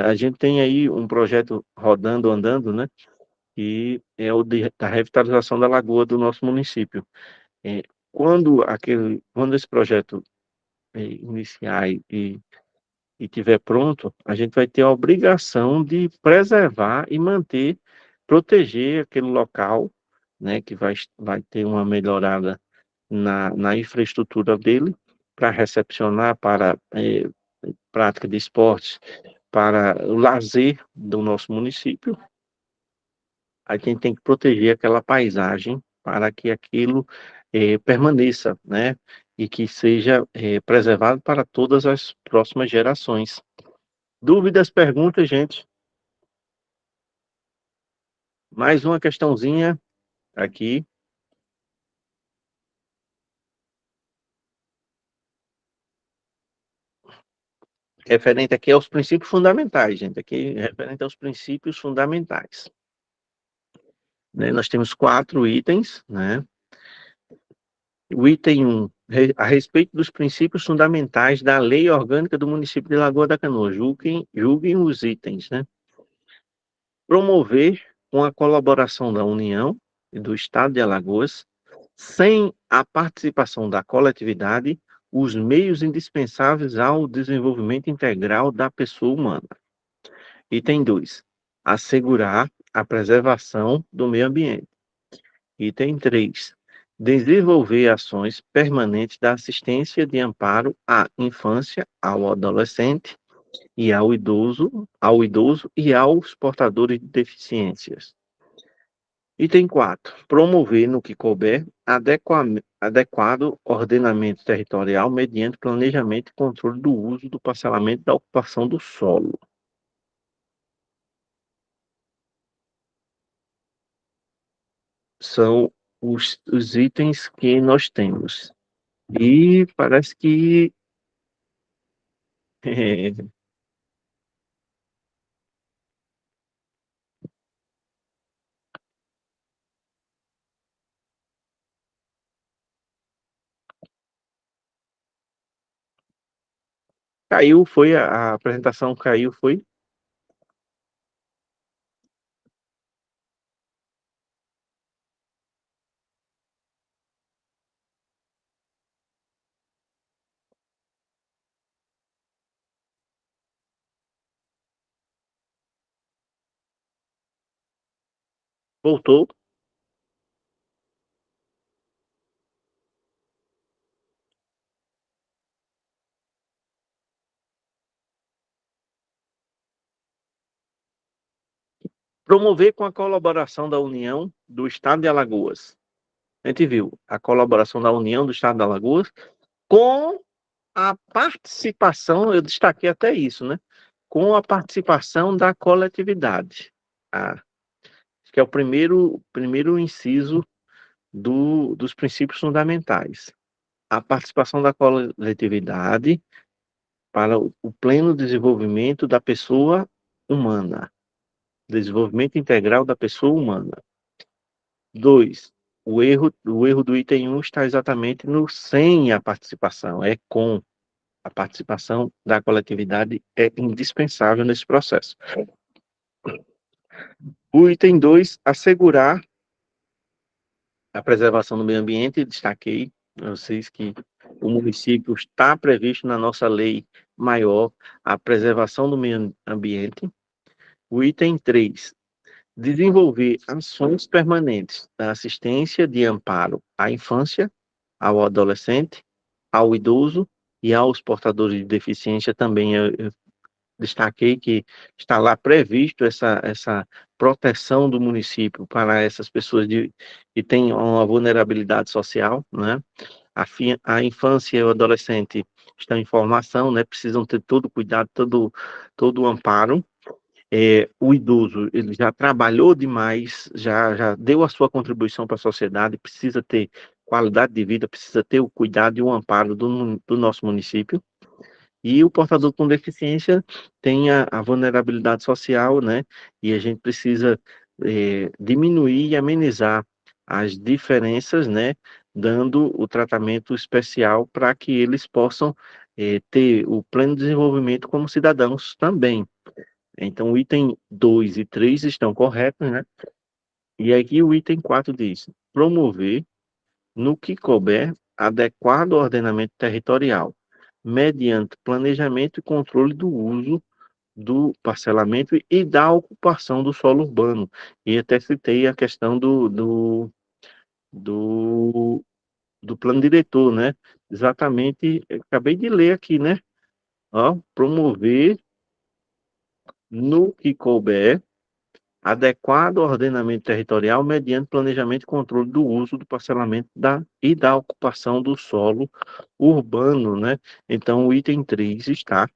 A gente tem aí um projeto rodando, andando, né? Que é da revitalização da lagoa do nosso município. É, quando esse projeto iniciar e tiver pronto, a gente vai ter a obrigação de preservar e manter, proteger aquele local, né, que vai ter uma melhorada na infraestrutura dele, para recepcionar, para prática de esportes, para o lazer do nosso município. A gente tem que proteger aquela paisagem para que aquilo permaneça, né? E que seja preservado para todas as próximas gerações. Dúvidas, perguntas, gente? Mais uma questãozinha aqui. Referente aqui aos princípios fundamentais, gente. Aqui, referente aos princípios fundamentais. Né? Nós temos 4 itens, né? O item 1, a respeito dos princípios fundamentais da Lei Orgânica do Município de Lagoa da Canoa. Julguem os itens, né? Promover, com a colaboração da União e do Estado de Alagoas, sem a participação da coletividade, os meios indispensáveis ao desenvolvimento integral da pessoa humana. Item 2, assegurar a preservação do meio ambiente. Item 3, desenvolver ações permanentes da assistência de amparo à infância, ao adolescente e ao idoso e aos portadores de deficiências. Item 4, promover no que couber adequado ordenamento territorial mediante planejamento e controle do uso do parcelamento da ocupação do solo. são os itens que nós temos. E parece que caiu, foi a apresentação caiu, foi? Voltou? Promover com a colaboração da União do Estado de Alagoas. A gente viu a colaboração da União do Estado de Alagoas com a participação, eu destaquei até isso, né? Com a participação da coletividade. Acho que é o primeiro inciso dos princípios fundamentais. A participação da coletividade para o pleno desenvolvimento da pessoa humana. Desenvolvimento integral da pessoa humana. 2. O erro do item 1 está exatamente no sem a participação, é com. A participação da coletividade é indispensável nesse processo. O item 2, assegurar a preservação do meio ambiente, destaquei a vocês que o município está previsto na nossa lei maior a preservação do meio ambiente. O item 3, desenvolver ações permanentes da assistência de amparo à infância, ao adolescente, ao idoso e aos portadores de deficiência também. Eu destaquei que está lá previsto essa proteção do município para essas pessoas que têm uma vulnerabilidade social, né? A infância e o adolescente estão em formação, né? Precisam ter todo o cuidado, todo o amparo. O idoso, ele já trabalhou demais, já deu a sua contribuição para a sociedade, precisa ter qualidade de vida, precisa ter o cuidado e o amparo do nosso município. E o portador com deficiência tem a vulnerabilidade social, né? E a gente precisa diminuir e amenizar as diferenças, né? Dando o tratamento especial para que eles possam ter o pleno desenvolvimento como cidadãos também. Então, o item 2 e 3 estão corretos, né? E aqui o item 4 diz: promover, no que couber, adequado ordenamento territorial, mediante planejamento e controle do uso do parcelamento e da ocupação do solo urbano. E até citei a questão do, do plano diretor, né? Exatamente, eu acabei de ler aqui, né? Ó, promover, no que couber, adequado ordenamento territorial mediante planejamento e controle do uso do parcelamento e da ocupação do solo urbano, né? Então, o item 3 está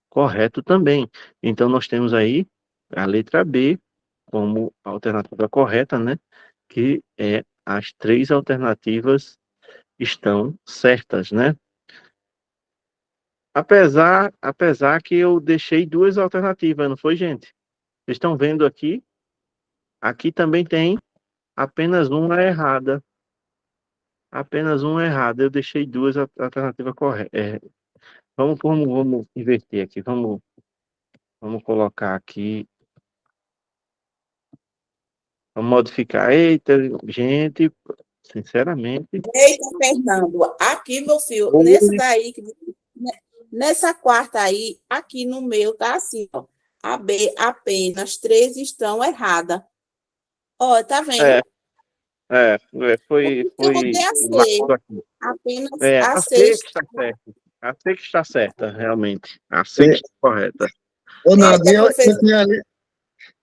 correto também. Então, nós temos aí a letra B como alternativa correta, né? Que é as 3 alternativas estão certas, né? Apesar que eu deixei 2 alternativas, não foi, gente? Vocês estão vendo aqui? Aqui também tem apenas uma errada. Apenas uma errada. Eu deixei 2 alternativas corretas. Vamos inverter aqui. Vamos colocar aqui. Vamos modificar. Eita, gente, sinceramente. Eita, Fernando, aqui, meu filho, nessa daí, nessa quarta aí, aqui no meu, tá assim, ó. A B, apenas 3 estão erradas. Ó, tá vendo? Foi Eu botei a C. aqui. Apenas A a C C que está certa. A C que está certa, realmente. A C que está correta. Ô, Nando, Eita, professor.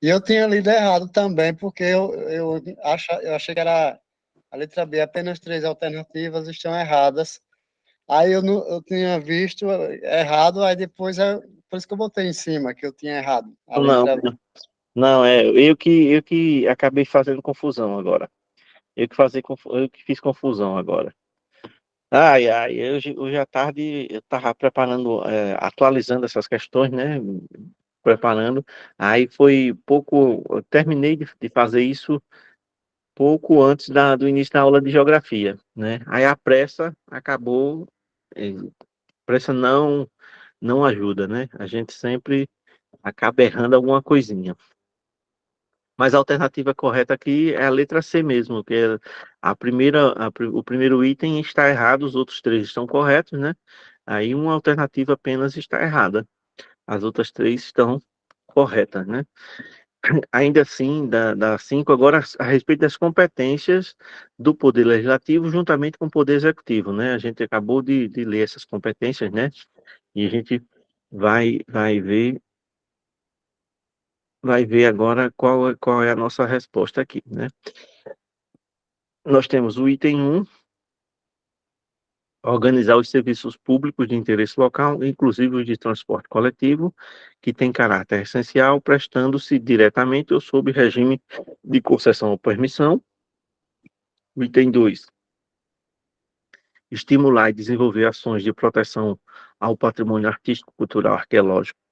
eu tinha lido errado também, porque eu achei que era a letra B, apenas 3 alternativas estão erradas. Aí eu tinha visto errado, aí depois, por isso que eu botei em cima, que eu tinha errado. A Não, letra B. não, eu que acabei fazendo confusão agora. Eu que fiz confusão agora. Ai, ai, hoje à tarde eu estava preparando, atualizando essas questões, né? Preparando. Aí foi pouco, eu terminei de fazer isso pouco antes do início da aula de geografia, né? Aí a pressa acabou, eh, pressa não ajuda, né? A gente sempre acaba errando alguma coisinha. Mas a alternativa correta aqui é a letra C mesmo, que é o primeiro item está errado, os outros três estão corretos, né? Aí uma alternativa apenas está errada. As outras três estão corretas, né? Ainda assim, da cinco, agora a respeito das competências do Poder Legislativo juntamente com o Poder Executivo, né? A gente acabou de ler essas competências, né? E a gente vai ver agora qual é a nossa resposta aqui, né? Nós temos o item um, organizar os serviços públicos de interesse local, inclusive os de transporte coletivo, que tem caráter essencial, prestando-se diretamente ou sob regime de concessão ou permissão. O item 2, estimular e desenvolver ações de proteção ao patrimônio artístico, cultural,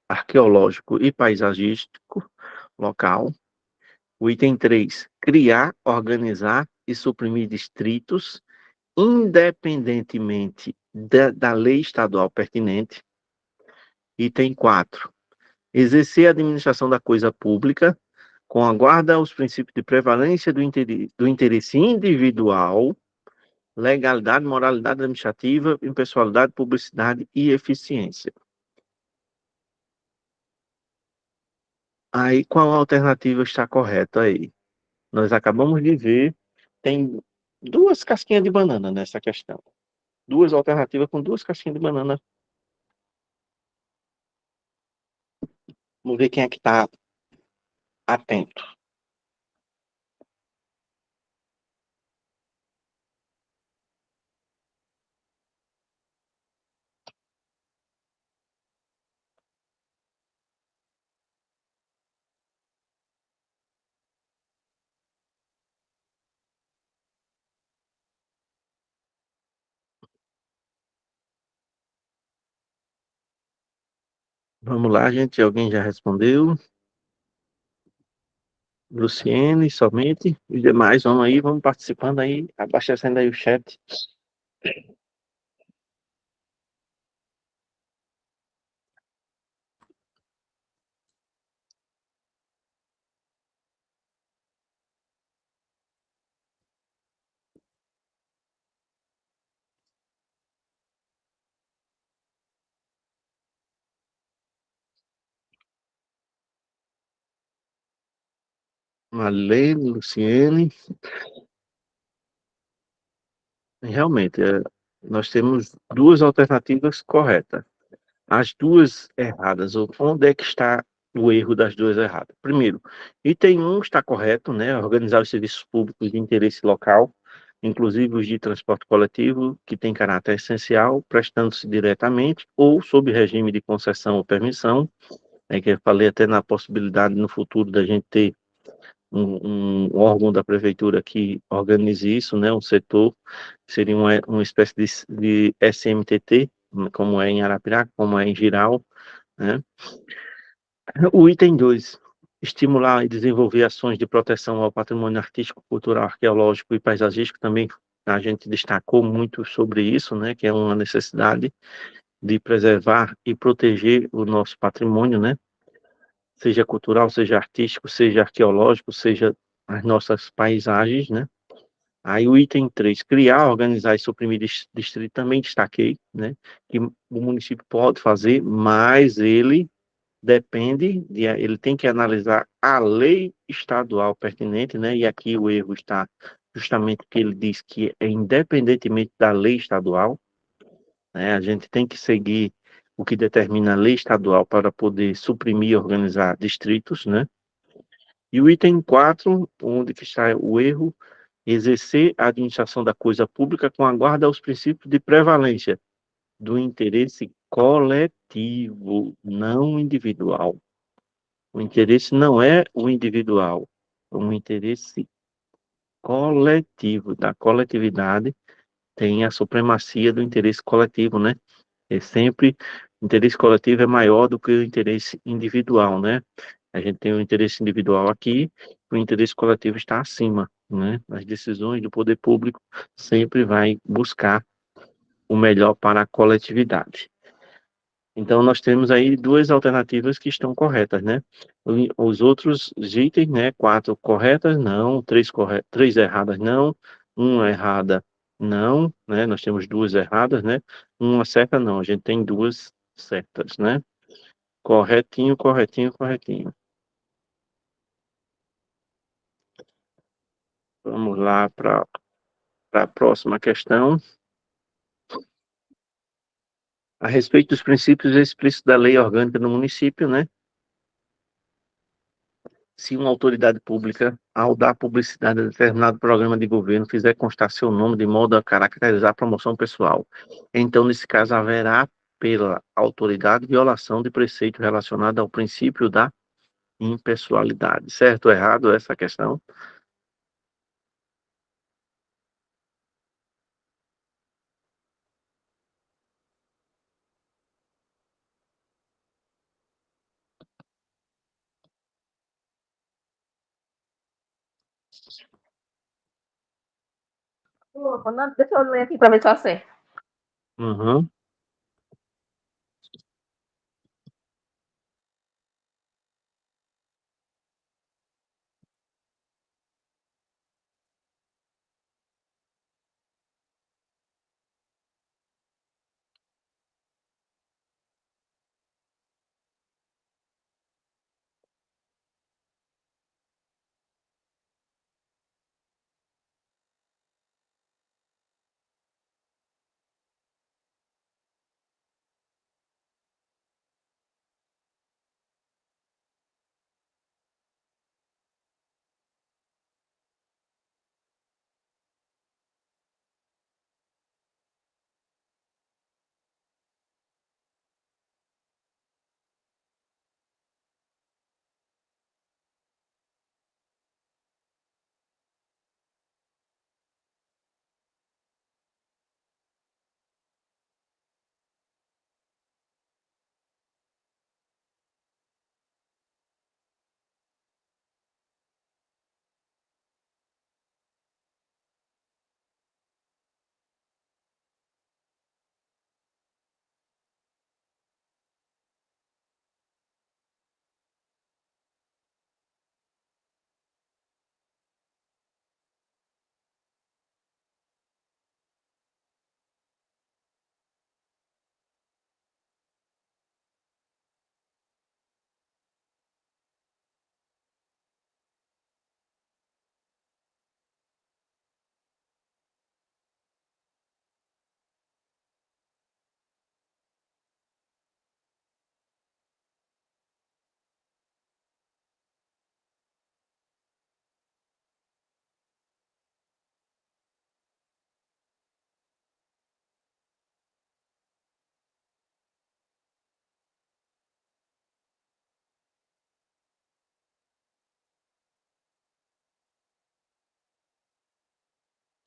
arqueológico e paisagístico local. O item 3, criar, organizar e suprimir distritos, independentemente da lei estadual pertinente. Item 4, exercer a administração da coisa pública com a guarda aos princípios de prevalência do interesse individual, legalidade, moralidade administrativa, impessoalidade, publicidade e eficiência. Aí, qual alternativa está correta aí? Nós acabamos de ver, tem duas casquinhas de banana nessa questão. Duas alternativas com duas casquinhas de banana. Vamos ver quem é que está atento. Vamos lá, gente. Alguém já respondeu? Luciene, somente. Os demais, vamos aí, vamos participando aí, abastecendo aí o chat. Marlene, Luciene. Realmente, nós temos duas alternativas corretas. As duas erradas. Onde é que está o erro das duas erradas? Primeiro, item 1 está correto, né? Organizar os serviços públicos de interesse local, inclusive os de transporte coletivo, que tem caráter essencial, prestando-se diretamente ou sob regime de concessão ou permissão, que eu falei até na possibilidade no futuro da gente ter um órgão da prefeitura que organize isso, né? Um setor, seria uma espécie de SMTT, como é em Arapiraca, como é em Jirau, né? O item 2, estimular e desenvolver ações de proteção ao patrimônio artístico, cultural, arqueológico e paisagístico, também a gente destacou muito sobre isso, né, que é uma necessidade de preservar e proteger o nosso patrimônio, né, seja cultural, seja artístico, seja arqueológico, seja as nossas paisagens, né. Aí o item 3, criar, organizar e suprimir distrito, também destaquei, né, que o município pode fazer, mas ele ele tem que analisar a lei estadual pertinente, né? E aqui o erro está justamente que ele diz que é independentemente da lei estadual, né? A gente tem que seguir o que determina a lei estadual para poder suprimir e organizar distritos, né? E o item 4, onde que está o erro, exercer a administração da coisa pública com a guarda aos princípios de prevalência do interesse coletivo, não individual. O interesse não é o individual, é um interesse coletivo, da coletividade, tem a supremacia do interesse coletivo, né? É sempre, o interesse coletivo é maior do que o interesse individual, né? A gente tem o interesse individual aqui, o interesse coletivo está acima, né? As decisões do poder público sempre vai buscar o melhor para a coletividade. Então, nós temos aí duas alternativas que estão corretas, né? Os outros itens, né? Quatro corretas, não. Três erradas, não. Uma errada, não, né? Nós temos duas erradas, né? Uma certa, não. A gente tem duas certas, né? Corretinho, corretinho, corretinho. Vamos lá para a próxima questão. A respeito dos princípios explícitos da lei orgânica do município, né? Se uma autoridade pública, ao dar publicidade a determinado programa de governo, fizer constar seu nome de modo a caracterizar a promoção pessoal, então, nesse caso, haverá, pela autoridade, violação de preceito relacionado ao princípio da impessoalidade. Certo ou errado essa questão? Não, deixa eu ler aqui para ver se eu acerto. Uhum.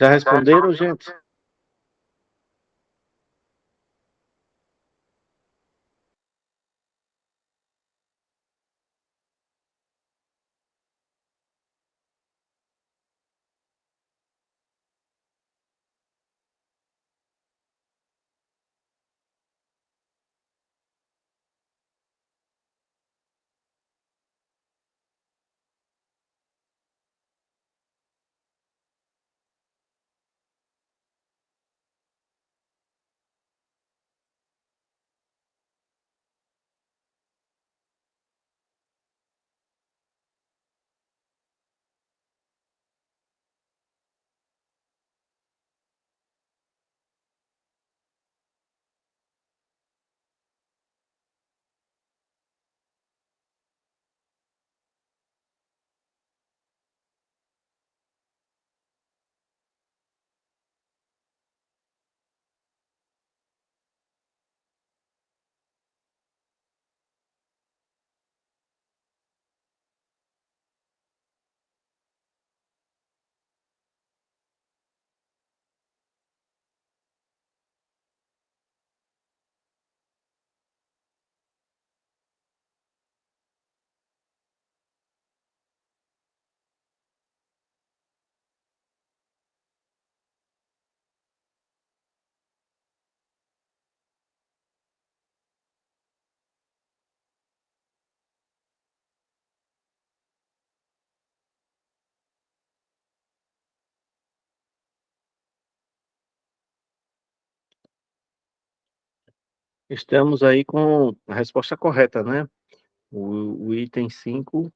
Já responderam, gente? Estamos aí com a resposta correta, né? O item 5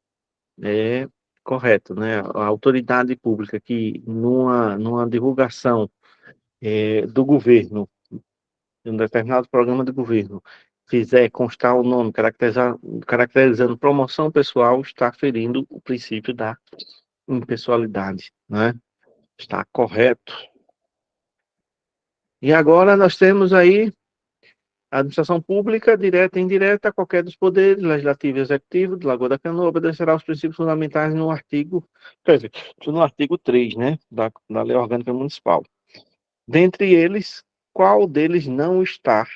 é correto, né? A autoridade pública que numa divulgação do governo, de um determinado programa do governo, fizer constar o nome caracterizando promoção pessoal, está ferindo o princípio da impessoalidade, né? Está correto. E agora nós temos aí a administração pública, direta e indireta, qualquer dos poderes, legislativo e executivo, do Lagoa da Canoa, obedecerá aos princípios fundamentais no artigo, quer dizer, no artigo 3, né, da Lei Orgânica Municipal. Dentre eles, qual deles não está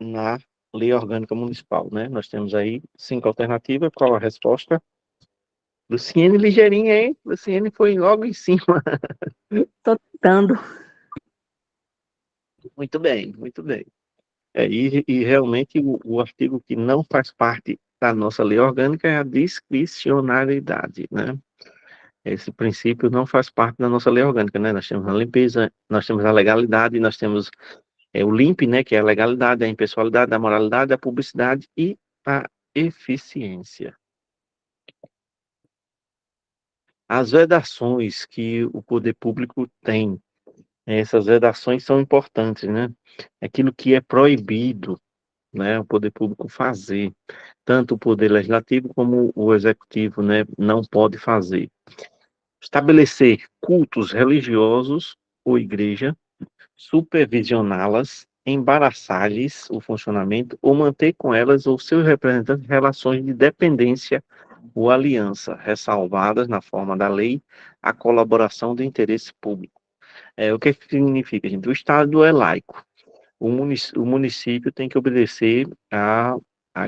na Lei Orgânica Municipal, né? Nós temos aí 5 alternativas, qual a resposta? Luciene ligeirinha, hein? Luciene foi logo em cima. Tô tentando. Muito bem, muito bem. E realmente o artigo que não faz parte da nossa lei orgânica é a discricionariedade, né? Esse princípio não faz parte da nossa lei orgânica, né? Nós temos a limpeza, nós temos a legalidade, nós temos o LIMP, né? Que é a legalidade, a impessoalidade, a moralidade, a publicidade e a eficiência. As vedações que o poder público tem, essas vedações são importantes, né? Aquilo que é proibido, né, o poder público fazer, tanto o poder legislativo como o executivo, né, não pode fazer. Estabelecer cultos religiosos ou igreja, supervisioná-las, embaraçar-lhes o funcionamento ou manter com elas ou seus representantes relações de dependência ou aliança, ressalvadas na forma da lei a colaboração do interesse público. O que significa, gente? O Estado é laico. O município tem que obedecer à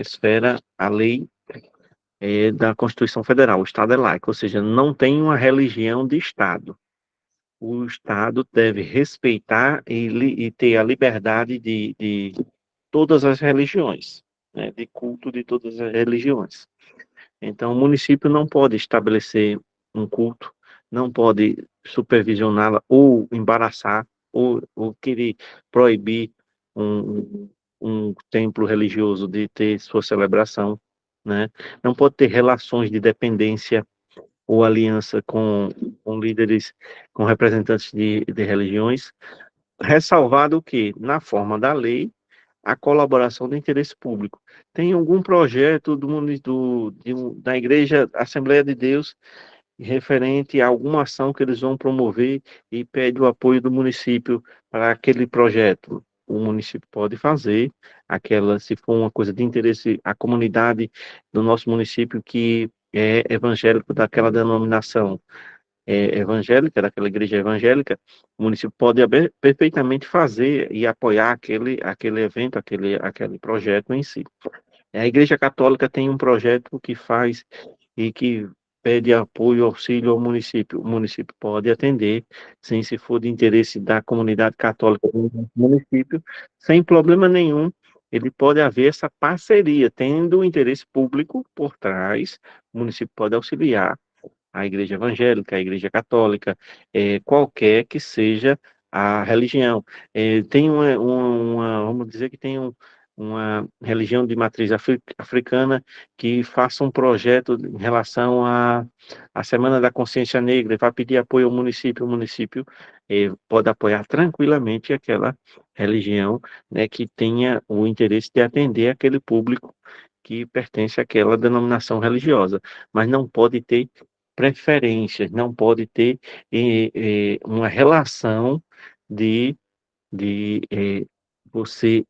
esfera, à lei da Constituição Federal. O Estado é laico, ou seja, não tem uma religião de Estado. O Estado deve respeitar e ter a liberdade de todas as religiões, né, de culto de todas as religiões. Então, o município não pode estabelecer um culto, não pode supervisioná-la ou embaraçar, ou querer proibir um templo religioso de ter sua celebração, né? Não pode ter relações de dependência ou aliança com líderes, com representantes de religiões, ressalvado que, na forma da lei, a colaboração do interesse público. Tem algum projeto da Igreja Assembleia de Deus referente a alguma ação que eles vão promover e pede o apoio do município para aquele projeto? O município pode fazer se for uma coisa de interesse, a comunidade do nosso município que é evangélico daquela denominação evangélica, daquela igreja evangélica, o município pode perfeitamente fazer e apoiar aquele evento, aquele projeto em si. A Igreja Católica tem um projeto que faz e que pede apoio, auxílio ao município. O município pode atender, sim, se for de interesse da comunidade católica do município, sem problema nenhum. Ele pode haver essa parceria, tendo o interesse público por trás, o município pode auxiliar a igreja evangélica, a igreja católica, qualquer que seja a religião. Tem vamos dizer que tem uma religião de matriz africana que faça um projeto em relação à Semana da Consciência Negra, e vai pedir apoio ao município, o município pode apoiar tranquilamente aquela religião, né, que tenha o interesse de atender aquele público que pertence àquela denominação religiosa, mas não pode ter preferências, não pode ter uma relação de você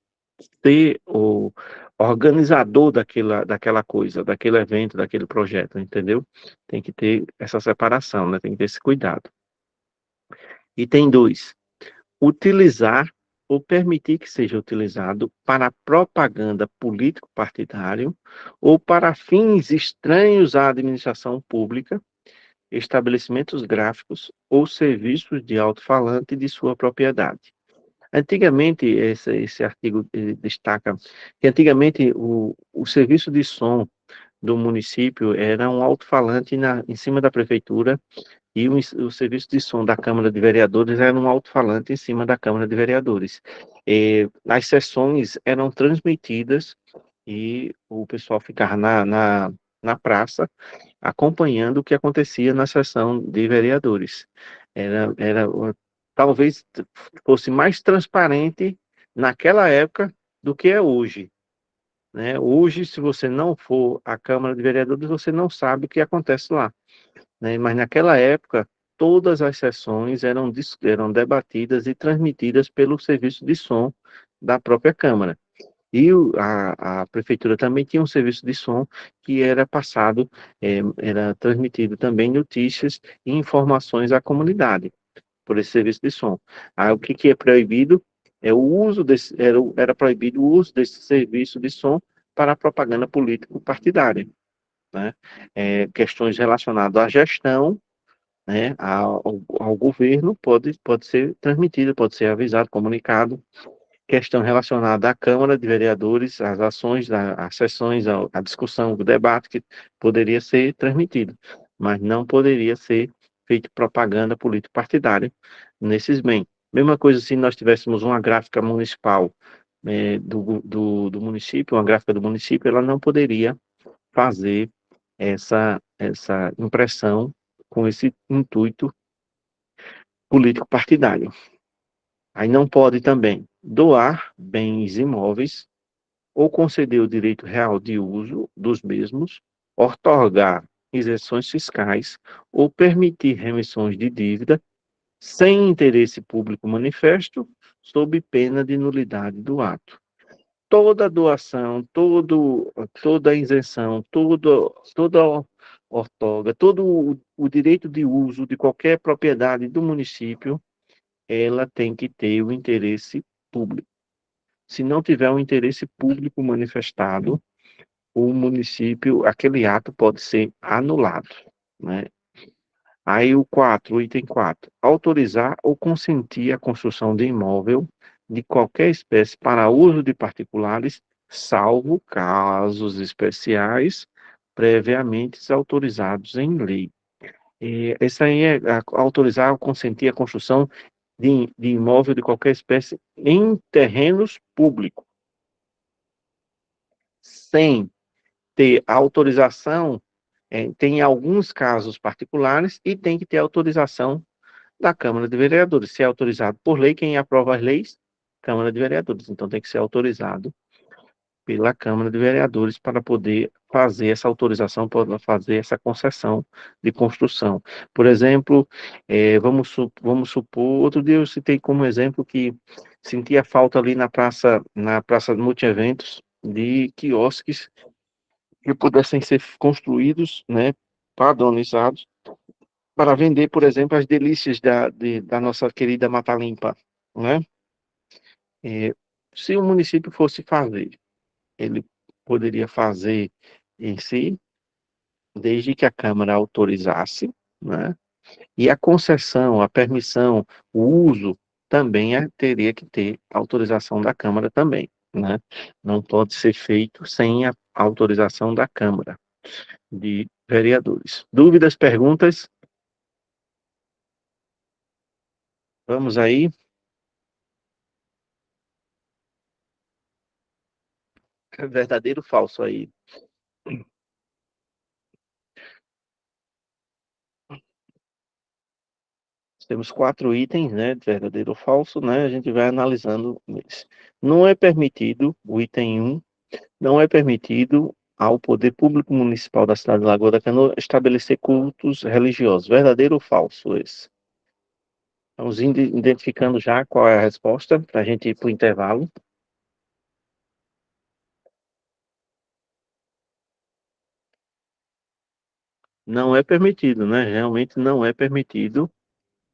ser o organizador daquela coisa, daquele evento, daquele projeto, entendeu? Tem que ter essa separação, né? Tem que ter esse cuidado. Item 2, utilizar ou permitir que seja utilizado para propaganda político-partidário ou para fins estranhos à administração pública, estabelecimentos gráficos ou serviços de alto-falante de sua propriedade. Antigamente, esse artigo destaca que antigamente o serviço de som do município era um alto-falante em cima da prefeitura e o serviço de som da Câmara de Vereadores era um alto-falante em cima da Câmara de Vereadores. As sessões eram transmitidas e o pessoal ficava na praça acompanhando o que acontecia na sessão de vereadores. Talvez fosse mais transparente naquela época do que é hoje, né? Hoje, se você não for à Câmara de Vereadores, você não sabe o que acontece lá, né? Mas naquela época, todas as sessões eram debatidas e transmitidas pelo serviço de som da própria Câmara. E a prefeitura também tinha um serviço de som que era passado, era transmitido também notícias e informações à comunidade por esse serviço de som. Aí o que é proibido é o uso era proibido o uso desse serviço de som para propaganda político-partidária, né? Questões relacionadas à gestão, né, ao governo pode ser transmitido, pode ser avisado, comunicado. Questão relacionada à Câmara de Vereadores, às ações, às sessões, à discussão, o debate que poderia ser transmitido, mas não poderia ser feito propaganda político-partidária nesses bens. Mesma coisa se nós tivéssemos uma gráfica municipal do município, uma gráfica do município, ela não poderia fazer essa impressão com esse intuito político-partidário. Aí não pode também doar bens imóveis ou conceder o direito real de uso dos mesmos, outorgar isenções fiscais ou permitir remissões de dívida sem interesse público manifesto, sob pena de nulidade do ato. Toda doação, toda isenção, toda outorga, todo o direito de uso de qualquer propriedade do município, ela tem que ter o interesse público. Se não tiver um interesse público manifestado, o município, aquele ato pode ser anulado, né? Aí o item 4, autorizar ou consentir a construção de imóvel de qualquer espécie para uso de particulares, salvo casos especiais previamente autorizados em lei. Esse aí é autorizar ou consentir a construção de imóvel de qualquer espécie em terrenos públicos, sem ter autorização, tem alguns casos particulares e tem que ter autorização da Câmara de Vereadores. Se é autorizado por lei, quem aprova as leis? Câmara de Vereadores. Então tem que ser autorizado pela Câmara de Vereadores para poder fazer essa autorização, para fazer essa concessão de construção. Por exemplo, vamos supor, outro dia eu citei como exemplo que sentia falta ali na praça de multieventos, de quiosques que pudessem ser construídos, né, padronizados, para vender, por exemplo, as delícias da nossa querida Mata Limpa, né? Se o município fosse fazer, ele poderia fazer em si, desde que a Câmara autorizasse, né? E a concessão, a permissão, o uso também teria que ter autorização da Câmara também, né? Não pode ser feito sem a autorização da Câmara de Vereadores. Dúvidas, perguntas? Vamos aí. Verdadeiro ou falso aí? Temos 4 itens, né, de verdadeiro ou falso, né, a gente vai analisando eles. Não é permitido, o item 1, não é permitido ao poder público municipal da cidade de Lagoa da Canoa estabelecer cultos religiosos. Verdadeiro ou falso esse? Vamos identificando já qual é a resposta, para a gente ir para o intervalo. Não é permitido, né, realmente não é permitido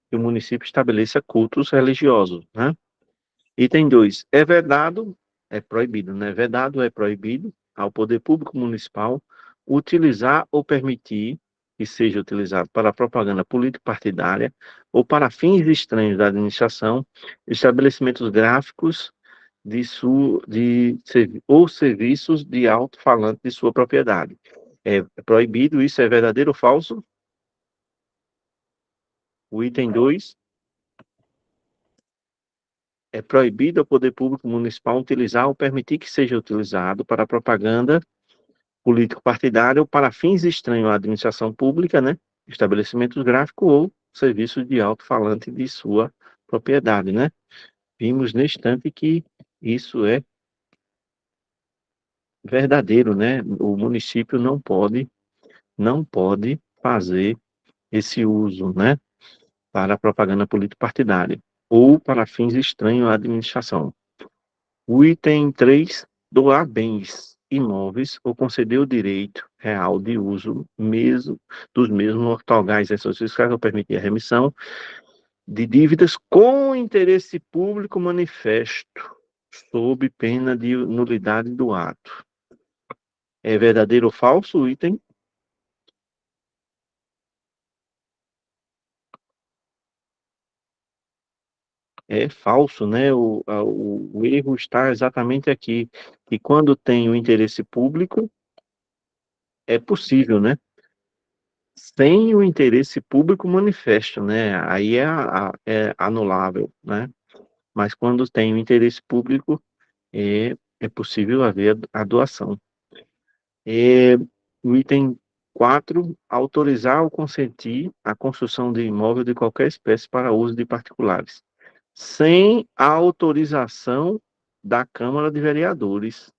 que o município estabeleça cultos religiosos, né? Item 2. É vedado, é proibido, né? Vedado é proibido ao poder público municipal utilizar ou permitir que seja utilizado para propaganda político-partidária ou para fins estranhos da administração, estabelecimentos gráficos ou serviços de alto-falante de sua propriedade. É proibido, isso é verdadeiro ou falso? O item 2 é proibido ao poder público municipal utilizar ou permitir que seja utilizado para propaganda político-partidária ou para fins estranhos à administração pública, né? Estabelecimentos gráficos ou serviços de alto-falante de sua propriedade, né? Vimos neste instante que isso é verdadeiro, né? O município não pode fazer esse uso, né? Para propaganda político-partidária ou para fins estranhos à administração. O item 3, doar bens imóveis ou conceder o direito real de uso dos mesmos otorgar isenções fiscais ou permitir a remissão de dívidas com interesse público manifesto, sob pena de nulidade do ato. É verdadeiro ou falso o item? É falso, né? O erro está exatamente aqui, que quando tem o interesse público, é possível, né? Sem o interesse público manifesto, né? Aí é anulável, né? Mas quando tem o interesse público, é possível haver a doação. O item 4, autorizar ou consentir a construção de imóvel de qualquer espécie para uso de particulares, sem a autorização da Câmara de Vereadores.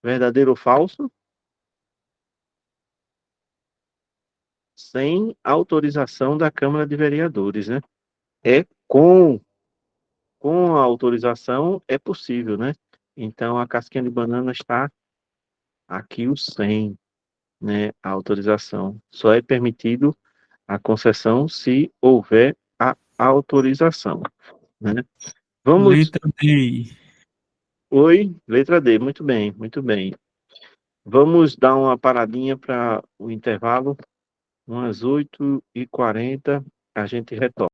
Verdadeiro ou falso? Sem autorização da Câmara de Vereadores, né? É com a autorização é possível, né? Então a casquinha de banana está aqui o sem, né? A autorização. Só é permitido a concessão se houver a autorização, né? Vamos. Letra D. Oi, letra D, muito bem, muito bem. Vamos dar uma paradinha para o intervalo, umas 8h40, a gente retorna.